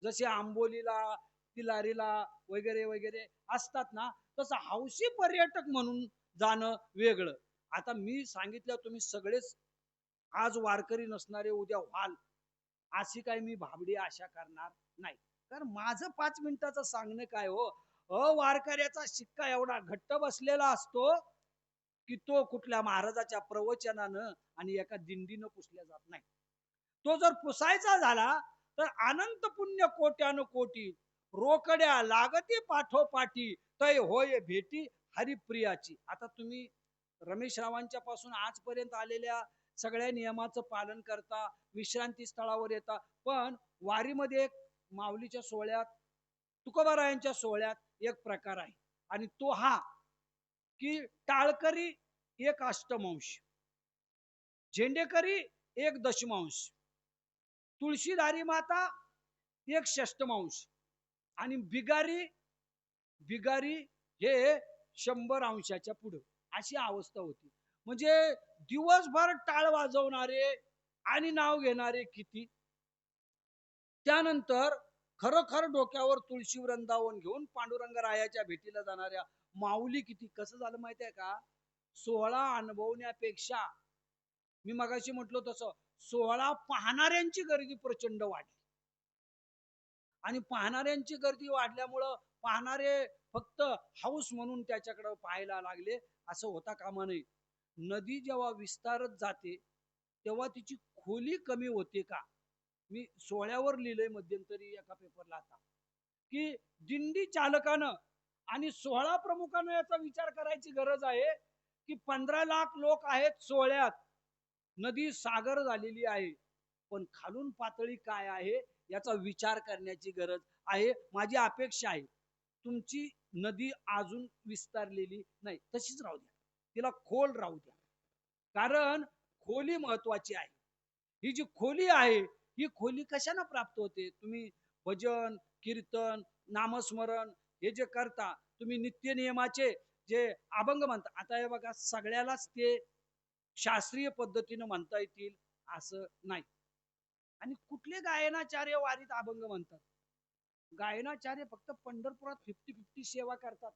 जसे आंबोलीला तिलारीला वगैरे वगैरे असतात ना तसं हौशी पर्यटक म्हणून जाणं वेगळं. आता मी सांगितलं तुम्ही सगळेच आज वारकरी नसणारे उद्या व्हाल अशी काही मी भाबडी आशा करणार नाही. कारण माझं 5 मिनिटाचं सांगणं काय हो, वारकऱ्याचा शिक्का एवढा घट्ट बसलेला असतो की तो कुठल्या महाराजाच्या प्रवचनानं आणि एका दिंडीनं पुसल्या जात नाही. तो जर पुसायचा झाला तर अनंत पुण्य कोट्यानु कोटी रोकड्या लागते पाठोपाठी तय होय भेटी हरिप्रियाची. आता तुम्ही रमेश रावांच्या पासून आजपर्यंत आलेल्या सगळ्या नियमाचं पालन करता, विश्रांती स्थळावर येता, पण वारीमध्ये एक माऊलीच्या सोहळ्यात तुकोबारायांच्या सोहळ्यात एक प्रकार आहे आणि तो हा की टाळकरी एक अष्टमांश, झेंडेकरी एक दशमांश, तुळशीधारी माता एक षष्टमांश आणि बिगारी हे 100 अंशाच्या पुढे अशी अवस्था होती. म्हणजे दिवसभर टाळ वाजवणारे आणि नाव घेणारे किती. त्यानंतर खरोखर डोक्यावर तुळशी वृंदावन घेऊन पांडुरंग रायाच्या भेटीला जाणाऱ्या माऊली किती. कसं झालं माहितीये का, सोहळा अनुभवण्यापेक्षा मी मगाशी म्हटलो तसं सोहळा पाहणाऱ्यांची गर्दी प्रचंड वाढली. आणि पाहणाऱ्यांची गर्दी वाढल्यामुळं पाहणारे फक्त हाऊस म्हणून त्याच्याकडे पाहायला लागले, असं होता कामा नये. नदी जेव्हा विस्तारत जाते तेव्हा तिची खोली कमी होते का. मी सोहळ्यावर लिहिलंय मध्यंतरी एका पेपरला आता, की दिंडी चालकानं आणि सोहळा प्रमुखानं याचा विचार करायची गरज आहे, की 15 लाख लोक आहेत सोहळ्यात, नदी सागर झालेली आहे, पण खालून पातळी काय आहे याचा विचार करण्याची गरज आहे. माझी अपेक्षा आहे तुमची नदी अजून विस्तारलेली नाही, तशीच राहू द्या, तिला खोल राहू द्या. कारण खोली महत्वाची आहे. ही जी खोली आहे ही खोली कशाने प्राप्त होते. तुम्ही भजन कीर्तन नामस्मरण हे जे करता, तुम्ही नित्य नियमाचे जे अभंग म्हणता, आता हे बघा सगळ्यालाच ते शास्त्रीय पद्धतीने म्हणता येतील असं नाही. आणि कुठले गायनाचार्य वारीत अभंग म्हणतात. गायनाचार्य फक्त पंढरपुरात 50-50 सेवा करतात.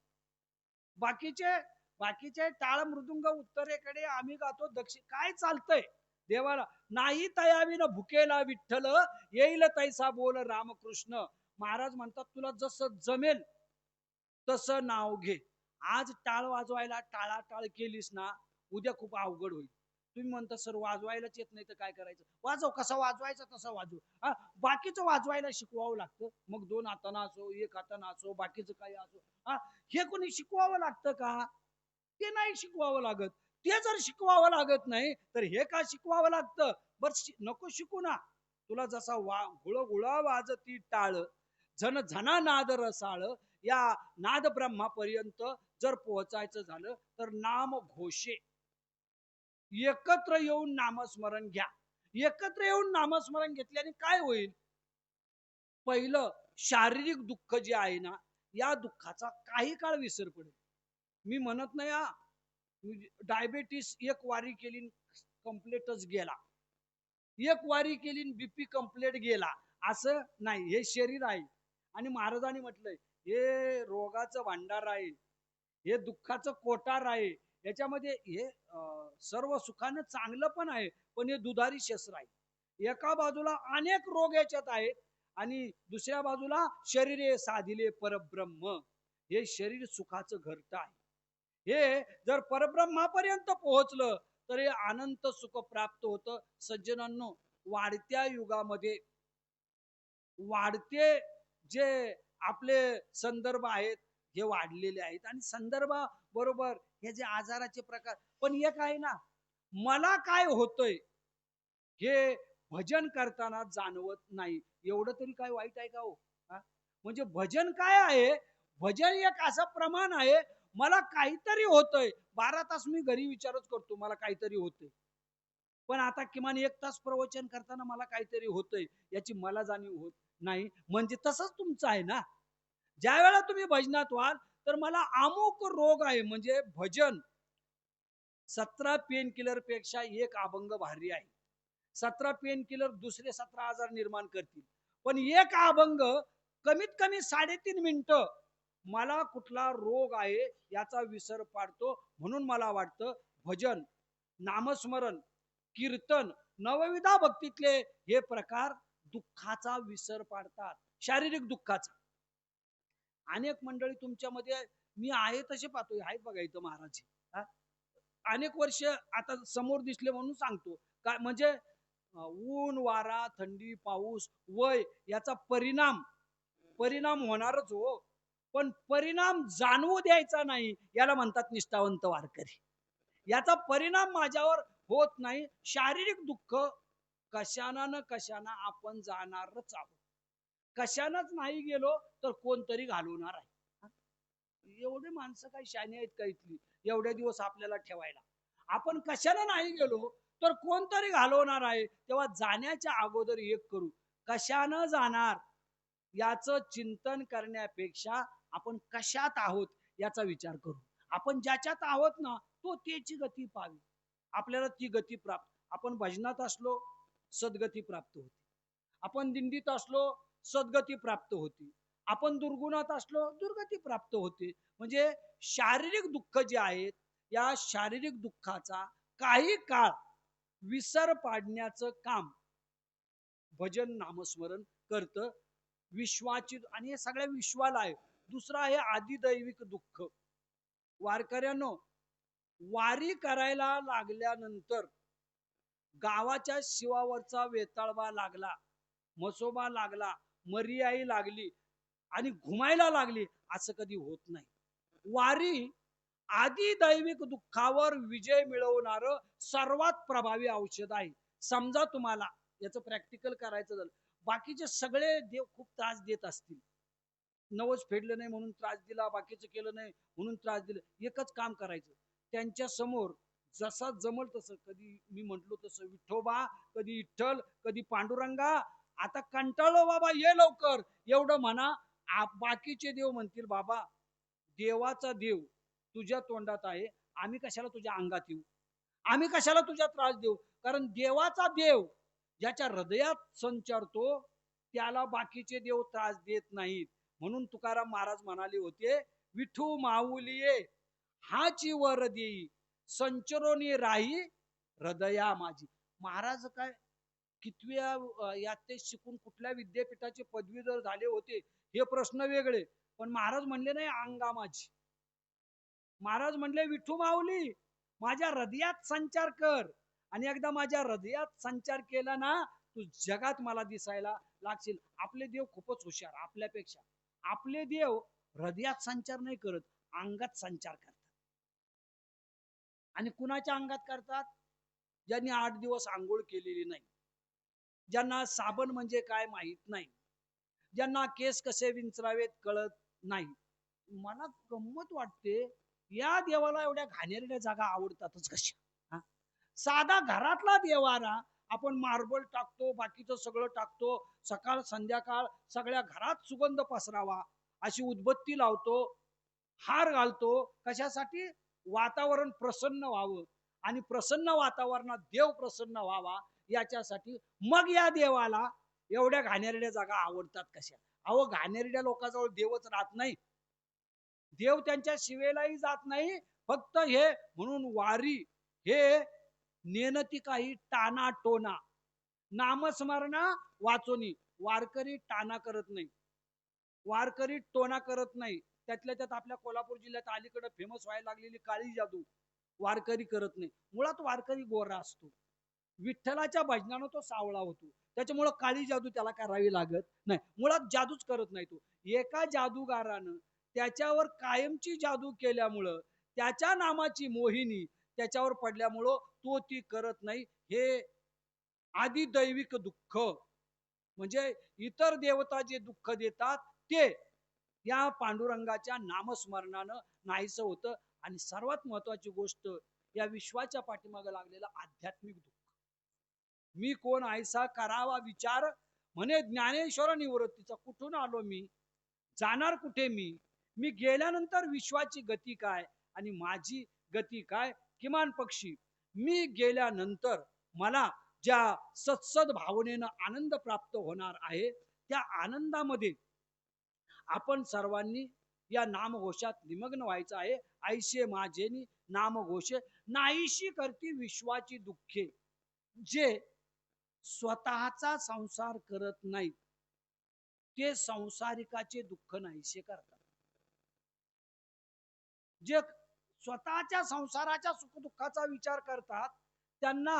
बाकीचे बाकीचे टाळ मृदुंग उत्तरेकडे, आम्ही गातो दक्षिण. काय चालतंय देवाला. नाही तयाविन भुकेला विठ्ठल, येईल तैसा बोल रामकृष्ण. महाराज म्हणतात तुला जसं जमेल तसं नाव घे. आज टाळ वाजवायला टाळाटाळ केलीस ना, उद्या खूप अवघड होईल. तुम्ही म्हणता सर वाजवायलाच येत नाही तर काय करायचं. वाजव, कसं वाजवायचं तसं वाजव. हा, बाकीचं वाजवायला शिकवावं लागतं. मग 2 हातानं असो, 1 हातानं असो, बाकीचं काही असो. हा, हे कोणी शिकवावं लागतं का. ते नाही शिकवावं लागत. ते जर शिकवावं लागत नाही तर हे का शिकवावं लागतं. बर नको शिकू ना. तुला जसा गुळगुळा वाजती टाळ, झन झना नाद रसाळ, या नाद ब्रह्मापर्यंत जर पोहोचायचं झालं तर नाम घोषे एकत्र येऊन नामस्मरण घ्या. एकत्र येऊन नामस्मरण घेतल्याने काय होईल. पहिलं शारीरिक दुःख जे आहे ना, या दुःखाचा काही काळ विसर पडेल. मी म्हणत नाही हा डायबेटीस एक वारी केली कंप्लेटच गेला, एक वारी केली बीपी कंप्लेट गेला, असं नाही. हे शरीर आहे. आणि महाराजांनी म्हटलंय हे रोगाचं भांडार आहे, हे दुःखाचं कोटार आहे. याच्यामध्ये हे सर्व सुखानं चांगलं पण आहे, पण हे दुधारी शस्त्र आहे. एका बाजूला अनेक रोग याच्यात आहेत आणि दुसऱ्या बाजूला शरीरे साधिले परब्रह्म. हे शरीर सुखाचं घरट आहे. हे जर परब्रह्मापर्यंत पोहोचलं तर हे अनंत सुख प्राप्त होतं. सज्जनांनो, वाढत्या युगामध्ये वाढते जे आपले संदर्भ आहेत हे वाढलेले आहेत. आणि संदर्भा बरोबर हे जे आजाराचे प्रकार पण एक आहे ना, मला काय होतंय हे भजन करताना जाणवत नाही. एवढं तरी काय वाईट आहे का हो. म्हणजे भजन काय आहे. भजन एक असं प्रमाण आहे, मला काहीतरी होतंय. 12 तास मी घरी विचारच करतो मला काहीतरी होतंय, पण आता किमान 1 तास प्रवचन करताना मला काहीतरी होतंय याची मला जाणीव होत नाही. म्हणजे तसंच तुमचं आहे ना. ज्या वेळेला तुम्ही भजनात व्हाल तर मला अमुक रोग आहे म्हणजे भजन 17 पेन किलर पेक्षा एक अभंग भारी आहे. 17 पेन किलर दुसरे 17 आजार निर्माण करतील, पण एक अभंग कमीत कमी 3.5 मिनिटं मला कुठला रोग आहे याचा विसर पाडतो. म्हणून मला वाटतं भजन नामस्मरण कीर्तन नवविधा भक्तीतले हे प्रकार दुःखाचा विसर पाडतात, शारीरिक दुःखाचा. अनेक मंडळी तुमच्यामध्ये मी आहे तसे पाहतोय, आहेत बघा इथं महाराज. अनेक वर्ष आता समोर दिसले म्हणून सांगतो. काय म्हणजे ऊन वारा थंडी पाऊस वय याचा परिणाम परिणाम होणारच हो. पण परिणाम जाणवू द्यायचा नाही, याला म्हणतात निष्ठावंत वारकरी. याचा परिणाम माझ्यावर होत नाही. शारीरिक दुःख कशाना न कशाना आपण जाणारच आहोत. कशानच नाही गेलो तर कोणतरी घालवणार आहे. एवढे माणसं काही शाने आहेत का इथली एवढ्या दिवस आपल्याला ठेवायला. आपण कशाला नाही गेलो तर कोणतरी घालवणार आहे. तेव्हा जाण्याच्या अगोदर एक करू, कशानं जाणार याचं चिंतन करण्यापेक्षा आपण कशात आहोत याचा विचार करू. आपण ज्याच्यात आहोत ना तो त्याची गती पाहावी. आपल्याला ती गती प्राप्त. आपण भजनात असलो सद्गती प्राप्त होते, आपण दिंडीत असलो सद्गती प्राप्त होते, आपण दुर्गुणात असलो दुर्गती प्राप्त होते. म्हणजे शारीरिक दुःख जे आहेत, या शारीरिक दुःखाचा काही काळ विसर पाडण्याचं काम भजन नामस्मरण करतं. विश्वाची, आणि हे सगळ्या विश्वाला आहे. दुसरा आहे आदिदैविक दुःख. वारकऱ्यांनो, वारी करायला लागल्यानंतर गावाच्या शिवावरचा वेताळबा लागला, म्हसोबा लागला, मर्याई लागली आणि घुमायला लागली, असं कधी होत नाही. वारी आदी दैविक दुःखावर विजय मिळवणार सर्वात प्रभावी औषध आहे. समजा तुम्हाला याचं प्रॅक्टिकल करायचं झालं, बाकीचे सगळे देव खूप त्रास देत असतील, नवस फेडलं नाही म्हणून त्रास दिला, बाकीचं केलं नाही म्हणून त्रास दिला, एकच काम करायचं, त्यांच्या समोर जसा जमल तसं, कधी मी म्हंटलो तसं विठोबा, कधी विठ्ठल, कधी पांडुरंगा, आता कंटाळलो बाबा ये लवकर, एवढं म्हणा. बाकीचे देव म्हणतील बाबा देवाचा देव तुझ्या तोंडात आहे, आम्ही कशाला तुझ्या अंगात येऊ, आम्ही कशाला तुझ्या त्रास देऊ. कारण देवाचा देव ज्याच्या हृदयात संचारतो त्याला बाकीचे देव त्रास देत नाहीत. म्हणून तुकाराम महाराज म्हणाले होते, विठू माऊलिये हाची वर देई, संचरोनी राही हृदया माझी. महाराज काय कितव्या यात ते शिकून कुठल्या विद्यापीठाचे पदवीधर झाले होते हे प्रश्न वेगळे, पण महाराज म्हणले नाही अंगा माझी. महाराज म्हणले विठू माऊली माझ्या हृदयात संचार कर, आणि एकदा माझ्या हृदयात संचार केला ना, तू जगात मला दिसायला लागशील. आपले देव खूपच हुशार आपल्यापेक्षा. आपले देव हृदयात संचार नाही करत, अंगात संचार करतात. आणि कुणाच्या अंगात करतात? ज्यांनी 8 दिवस आंघोळ केलेली नाही, ज्यांना साबण म्हणजे काय माहित नाही, ज्यांना केस कसे विंचरावेत कळत नाही. मला गंमत वाटते, या देवाला एवढ्या घाणेरड्या जागा आवडतातच कशा? साधा घरातला देवारा आपण मार्बल टाकतो, बाकीचं सगळं टाकतो, सकाळ संध्याकाळ सगळ्या घरात सुगंध पसरावा अशी उदबत्ती लावतो, हार घालतो. कशासाठी? वातावरण प्रसन्न व्हावं, आणि प्रसन्न वातावरणात देव प्रसन्न व्हावा याच्यासाठी. मग या देवाला एवढ्या घाणेरड्या जागा आवडतात कशा? अहो, घाणेरड्या लोकांजवळ देवच राहत नाही, देव त्यांच्या शिवेलाही जात नाही. फक्त हे म्हणून वारी हे नेनती काही टाना टोना, नामस्मरणा वाचोनी. वारकरी टाना करत नाही, वारकरी टोना करत नाही. त्यातल्या त्यात आपल्या कोल्हापूर जिल्ह्यात अलीकडे फेमस व्हायला लागलेली काळी जादू वारकरी करत नाही. मुळात वारकरी गोरा असतो, विठ्ठलाच्या भजनानं तो सावळा होतो, त्याच्यामुळं काळी जादू त्याला करावी लागत नाही. मुळात जादूच करत नाही तो. एका जादूगारानं त्याच्यावर कायमची जादू केल्यामुळं, त्याच्या नामाची मोहिनी त्याच्यावर पडल्यामुळं तो ती करत नाही. हे आदिदैविक दुःख, म्हणजे इतर देवता जे दुःख देतात ते या पांडुरंगाच्या नामस्मरणानं नाहीसं होतं. आणि सर्वात महत्वाची गोष्ट, या विश्वाच्या पाठीमागे लागलेलं आध्यात्मिक दुःख. मी कोण ऐसा करावा विचार, म्हणे ज्ञानेश्वर निवृत्तीचा. कुठून आलो मी, जाणार कुठे मी, मी गेल्यानंतर विश्वाची गती काय आणि माझी गती काय. किमान पक्षी मी गेल्यानंतर मला ज्या सत्सद भावनेनं आनंद प्राप्त होणार आहे, त्या आनंदामध्ये आपण सर्वांनी या नामघोषात निमग्न व्हायचं आहे. ऐशे माझेनी नामघोषे नाहीशी करती विश्वाची दुःखे. जे स्वतःचा संसार करत नाहीत ते संसारिकाचे दुःख नाहीसे करतात. जे स्वतःच्या संसाराच्या सुखदुःखाचा विचार करतात त्यांना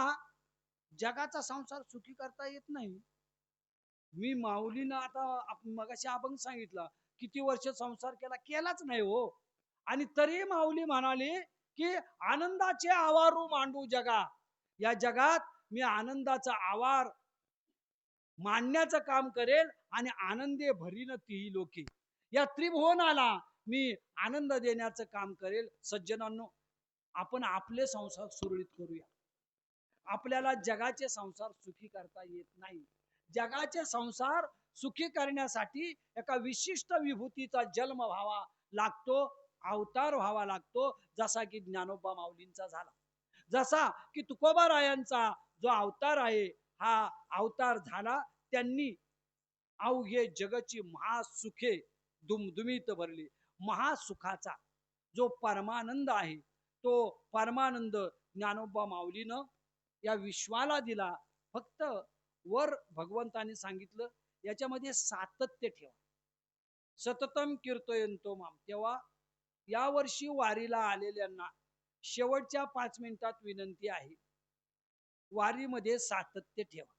जगाचा संसार सुखी करता येत नाही. मी माऊलीनं आता मगाशी अभंग सांगितला, किती वर्ष संसार केलाच नाही हो, आणि तरी माऊली म्हणाली की आनंदाचे आवारू मांडू जगा. या जगात मी आनंदाचा आवार मांडण्याचं काम करेल आणि आनंदे भरीन तीही लोके. या त्रिभुवनाला मी आनंद देण्याचं काम करेल. सज्जनांनो, आपण आपले संसार सुरळीत करूया. आपल्याला जगाचे संसार सुखी करता येत नाही. जगाचे संसार सुखी करण्यासाठी एका विशिष्ट विभूतीचा जन्म व्हावा लागतो, अवतार व्हावा लागतो, जसा की ज्ञानोबा माऊलींचा झाला. जसा की तुकोबारायांचा जो अवतार आहे, हा अवतार झाला. त्यांनी अवघे जगची महासुखे दुमदुमीत भरली. महासुखाचा जो परमानंद आहे, तो परमानंद ज्ञानोबा माऊलीनं या विश्वाला दिला. फक्त वर भगवंताने सांगितलं, याच्यामध्ये सातत्य ठेवा. सततम कीर्तयंतो माम. तेव्हा या वर्षी वारीला आलेल्यांना शेवटच्या 5 मिनिटात विनंती आहे, वारीमध्ये सातत्य ठेवा.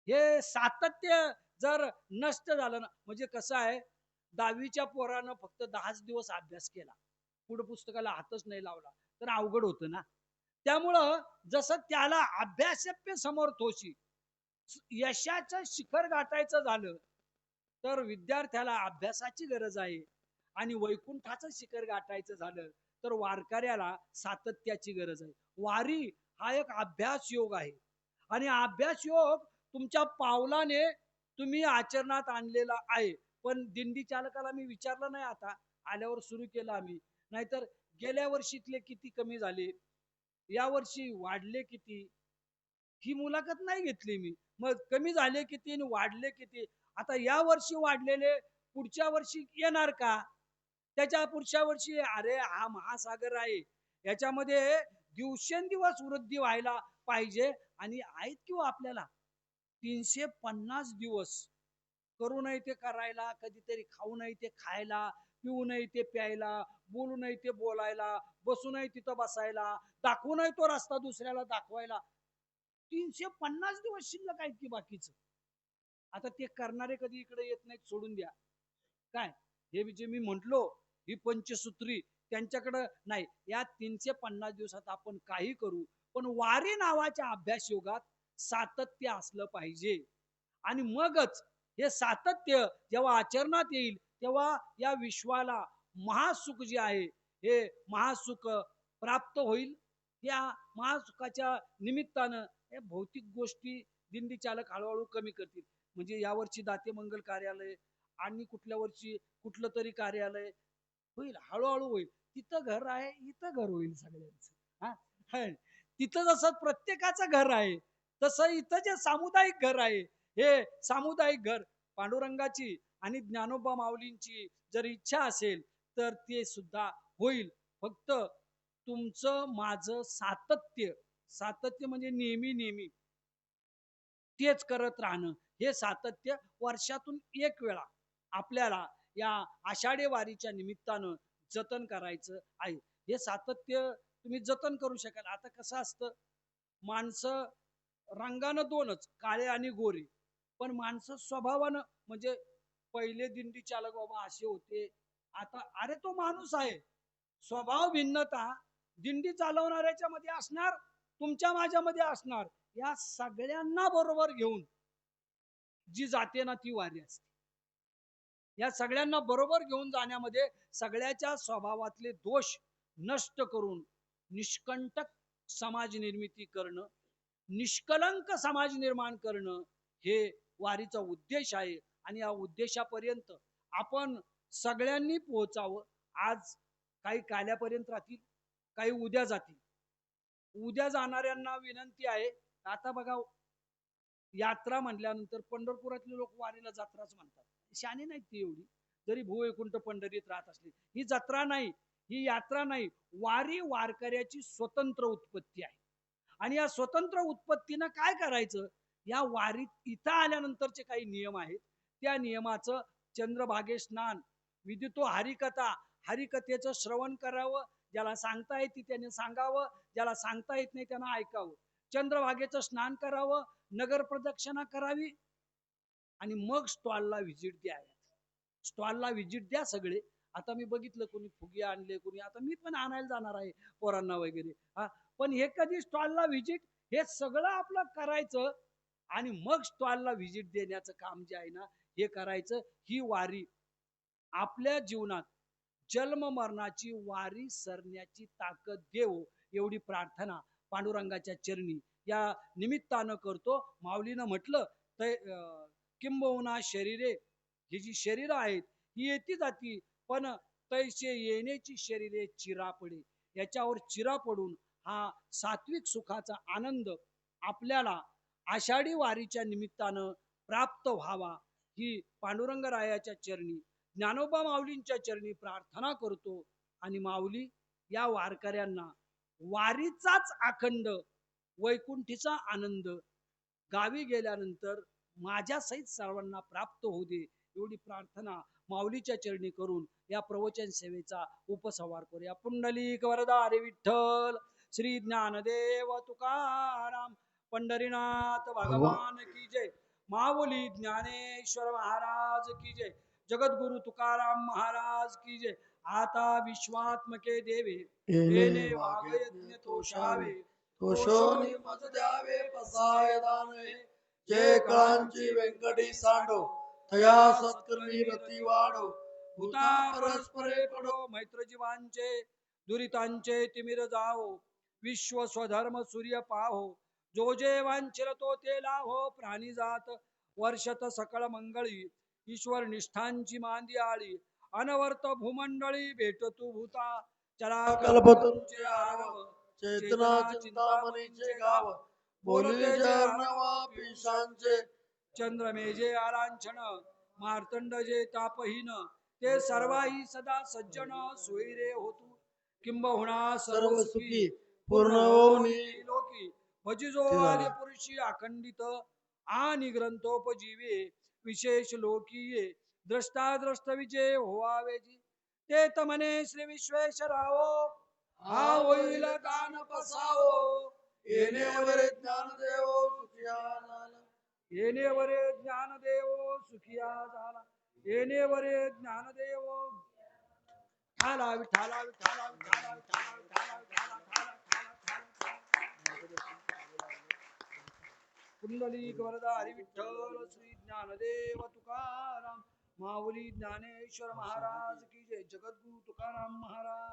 हे सातत्य जर नष्ट झालं ना, म्हणजे कसं आहे, 10वीच्या पोरानं फक्त 10च दिवस अभ्यास केला, पुढे पुस्तकाला हातच नाही लावला, तर अवघड होतं ना. त्यामुळं जसं त्याला अभ्यासप्य समर्थोशी यशाचं शिखर गाठायचं झालं, तर विद्यार्थ्याला अभ्यासाची गरज आहे. आणि वैकुंठाचं शिखर गाठायचं झालं, तर वारकऱ्याला सातत्याची गरज आहे. वारी हा एक अभ्यास योग आहे. आणि अभ्यास योग तुमच्या पावलाने तुम्ही आचरणात आणलेला आहे. पण दिंडी चालकाला मी विचारलं नाही, आता आल्यावर सुरू केलं आम्ही. नाहीतर गेल्या वर्षीतले किती कमी झाले, या वर्षी वाढले किती, ही मुलाखत नाही घेतली मी. मग कमी झाले किती आणि वाढले किती. आता या वर्षी वाढलेले पुढच्या वर्षी येणार का? त्याच्या पुढच्या वर्षी, अरे हा महासागर आहे, याच्यामध्ये दिवसेंदिवस वृद्धी व्हायला पाहिजे. आणि आहेत किंवा आपल्याला 350 दिवस करू नये ते करायला, कधीतरी खाऊ नये ते खायला, पिऊ नये ते प्यायला, बोलू नये ते बोलायला, बसू नये तिथं बसायला, दाखवू नये तो रस्ता दुसऱ्याला दाखवायला. 350 दिवस शिल्लक आहेत की बाकीचं. आता ते करणारे कधी इकडे येत नाहीत, सोडून द्या. काय हे जे मी म्हंटलो, ही पंचसूत्री त्यांच्याकडं नाही. या 350 दिवसात आपण काही करू, पण वारी नावाच्या अभ्यास योगात सातत्य असलं पाहिजे. आणि मगच हे सातत्य जेव्हा आचरणात येईल, तेव्हा या विश्वाला महासुख जे आहे, हे महासुख प्राप्त होईल. या महासुखाच्या निमित्तानं हे भौतिक गोष्टी दिंडी चालक हळूहळू कमी करतील. म्हणजे यावर्षी दाते मंगल कार्यालय आणि कुठल्या वर्षी कुठलं तरी कार्यालय होईल, हळूहळू होईल. तिथं घर आहे, इथं घर होईल सगळ्यांचं. हा हा. तिथं जसं प्रत्येकाचं घर आहे, तसं इथं जे सामुदायिक घर आहे, हे सामुदायिक घर पांडुरंगाची आणि ज्ञानोबा माऊलींची जर इच्छा असेल, तर ते सुद्धा होईल. फक्त तुमचं माझं सातत्य, सातत्य म्हणजे नेहमी नेहमी तेच करत राहणं. हे सातत्य वर्षातून एक वेळा आपल्याला या आषाढी वारीच्या निमित्तानं जतन करायचं आहे. हे सातत्य तुम्ही जतन करू शकाल. आता कसं असतं, माणसं रंगानं दोनच, काळे आणि गोरे. पण माणसं स्वभावानं, म्हणजे पहिले दिंडी चालक बाबा असे होते, आता अरे तो माणूस आहे. स्वभाव भिन्नता दिंडी चालवणाऱ्याच्या मध्ये असणार, तुमच्या माझ्यामध्ये असणार. या सगळ्यांना बरोबर घेऊन जी जाते ना, ती वारी असते. या सगळ्यांना बरोबर घेऊन जाण्यामध्ये सगळ्याच्या स्वभावातले दोष नष्ट करून निष्कंटक समाज निर्मिती करणं, निष्कलंक समाज निर्माण करणं, हे वारीचा उद्देश आहे. आणि या उद्देशापर्यंत आपण सगळ्यांनी पोहोचावं. आज काही काल्यापर्यंत राहतील, काही उद्या जातील. उद्या जाणाऱ्यांना विनंती आहे. आता बघा, यात्रा म्हटल्यानंतर पंढरपुरातले लोक वारीला जत्राच म्हणतात. शाने नाहीत ती एवढी, जरी भूवैकुंठ पंढरीत राहत असली. ही जत्रा नाही, ही यात्रा नाही. वारी वारकऱ्याची स्वतंत्र उत्पत्ती आहे. आणि या स्वतंत्र उत्पत्तीनं काय करायचं, या वारीत इथं आल्यानंतरचे काही नियम आहेत. त्या नियमाचं चंद्रभागे स्नान, विदितो हरिकथा, हरिकथेचं श्रवण करावं. ज्याला सांगता येते त्याने सांगावं, ज्याला सांगता येत नाही त्यानं ऐकावं. चंद्रभागेचं स्नान करावं, नगर प्रदक्षिणा करावी, आणि मग स्टॉलला व्हिजिट द्या. स्टॉलला व्हिजिट द्या सगळे. आता मी बघितलं, कोणी फुगे आणले, कोणी, आता मी पण आणायला जाणार आहे पोरांना वगैरे. हा, पण हे कधी स्टॉलला व्हिजिट, हे सगळं आपलं करायचं आणि मग स्टॉलला व्हिजिट देण्याचं काम जे आहे ना, हे करायचं. ही वारी आपल्या जीवनात जन्म मरणाची वारी सरण्याची ताकद देव, एवढी प्रार्थना पांडुरंगाच्या चरणी या निमित्तानं करतो. माऊलीनं म्हटलं, किंबहुना शरीरे, ही जी शरीर आहेत ही येती जाती, पण तैसे येण्याची शरीरे चिरा पडे. याच्यावर चिरा पडून हा सात्विक सुखाचा आनंद आपल्याला आषाढी वारीच्या निमित्तानं प्राप्त व्हावा ही पांडुरंगरायाच्या चरणी ज्ञानोबा माऊलींच्या चरणी प्रार्थना करतो. आणि माऊली या वारकऱ्यांना वारीचाच अखंड वैकुंठीचा आनंद गावी गेल्यानंतर माझ्या सहित सर्वांना प्राप्त होऊ दे एवढी प्रार्थना माऊलीच्या चरणी करून या प्रवचन सेवेचा उपसंहार करूया. पुंडलिक वरदा हरी विठ्ठल श्री ज्ञानदेव तुकाराम पंढरीनाथ भगवान की जय. माऊली ज्ञानेश्वर महाराज की जय. जगद्गुरु तुकाराम महाराज की जय. आता विश्वात्मके देवे येणे वागयज्ञ तोषावे तोषोनी मज द्यावे पसाय दानवे जे कळांची व्यंकटी सांडो तया सत्कर्मी रती वाढो भूता परस्परे पडो मैत्र जीवांचे दुरितांचे तिमिर जावो विश्व स्वधर्म सूर्य पाहो जो जे वांछिल तो ते लाभो प्राणी जात वर्षत सकळ मंगळी ईश्वर निष्ठांची मांदी आळी अनवर्त भूमंडळी भेटतू भूता चला कल्पतरूचे आरव चेतना चिंतामणीचे गाव बोलते जे अर्णवा पिशांचे चंद्रमेजे आलांछन मार्तंड जे तापहीन ते सर्वाही सदा सज्जन सोयरे होतू किंबहुना सर्व सुखी पूर्ण होऊनी लोकी भजिजो आदि पुरुषी अखंडित आणि ग्रंथोपजीवे विशेष लोकीये द्रष्टा विजय होवावे जी ते तमने श्री विश्वेश्वरावो हा होईल दान पसावो येणेवरे ज्ञानदेव सुखिया झाला येणेवरे ज्ञानदेव सुखिया झाला येणेवरे ज्ञानदेव ठाला विठाला विठाला विठाला विठाला विठाला विठाला पुंडलिक वरदा हरी विठ्ठल श्री ज्ञानदेव तुकाराम माऊली ज्ञानेश्वर महाराज की जय. जगद्गुरु तुकाराम महाराज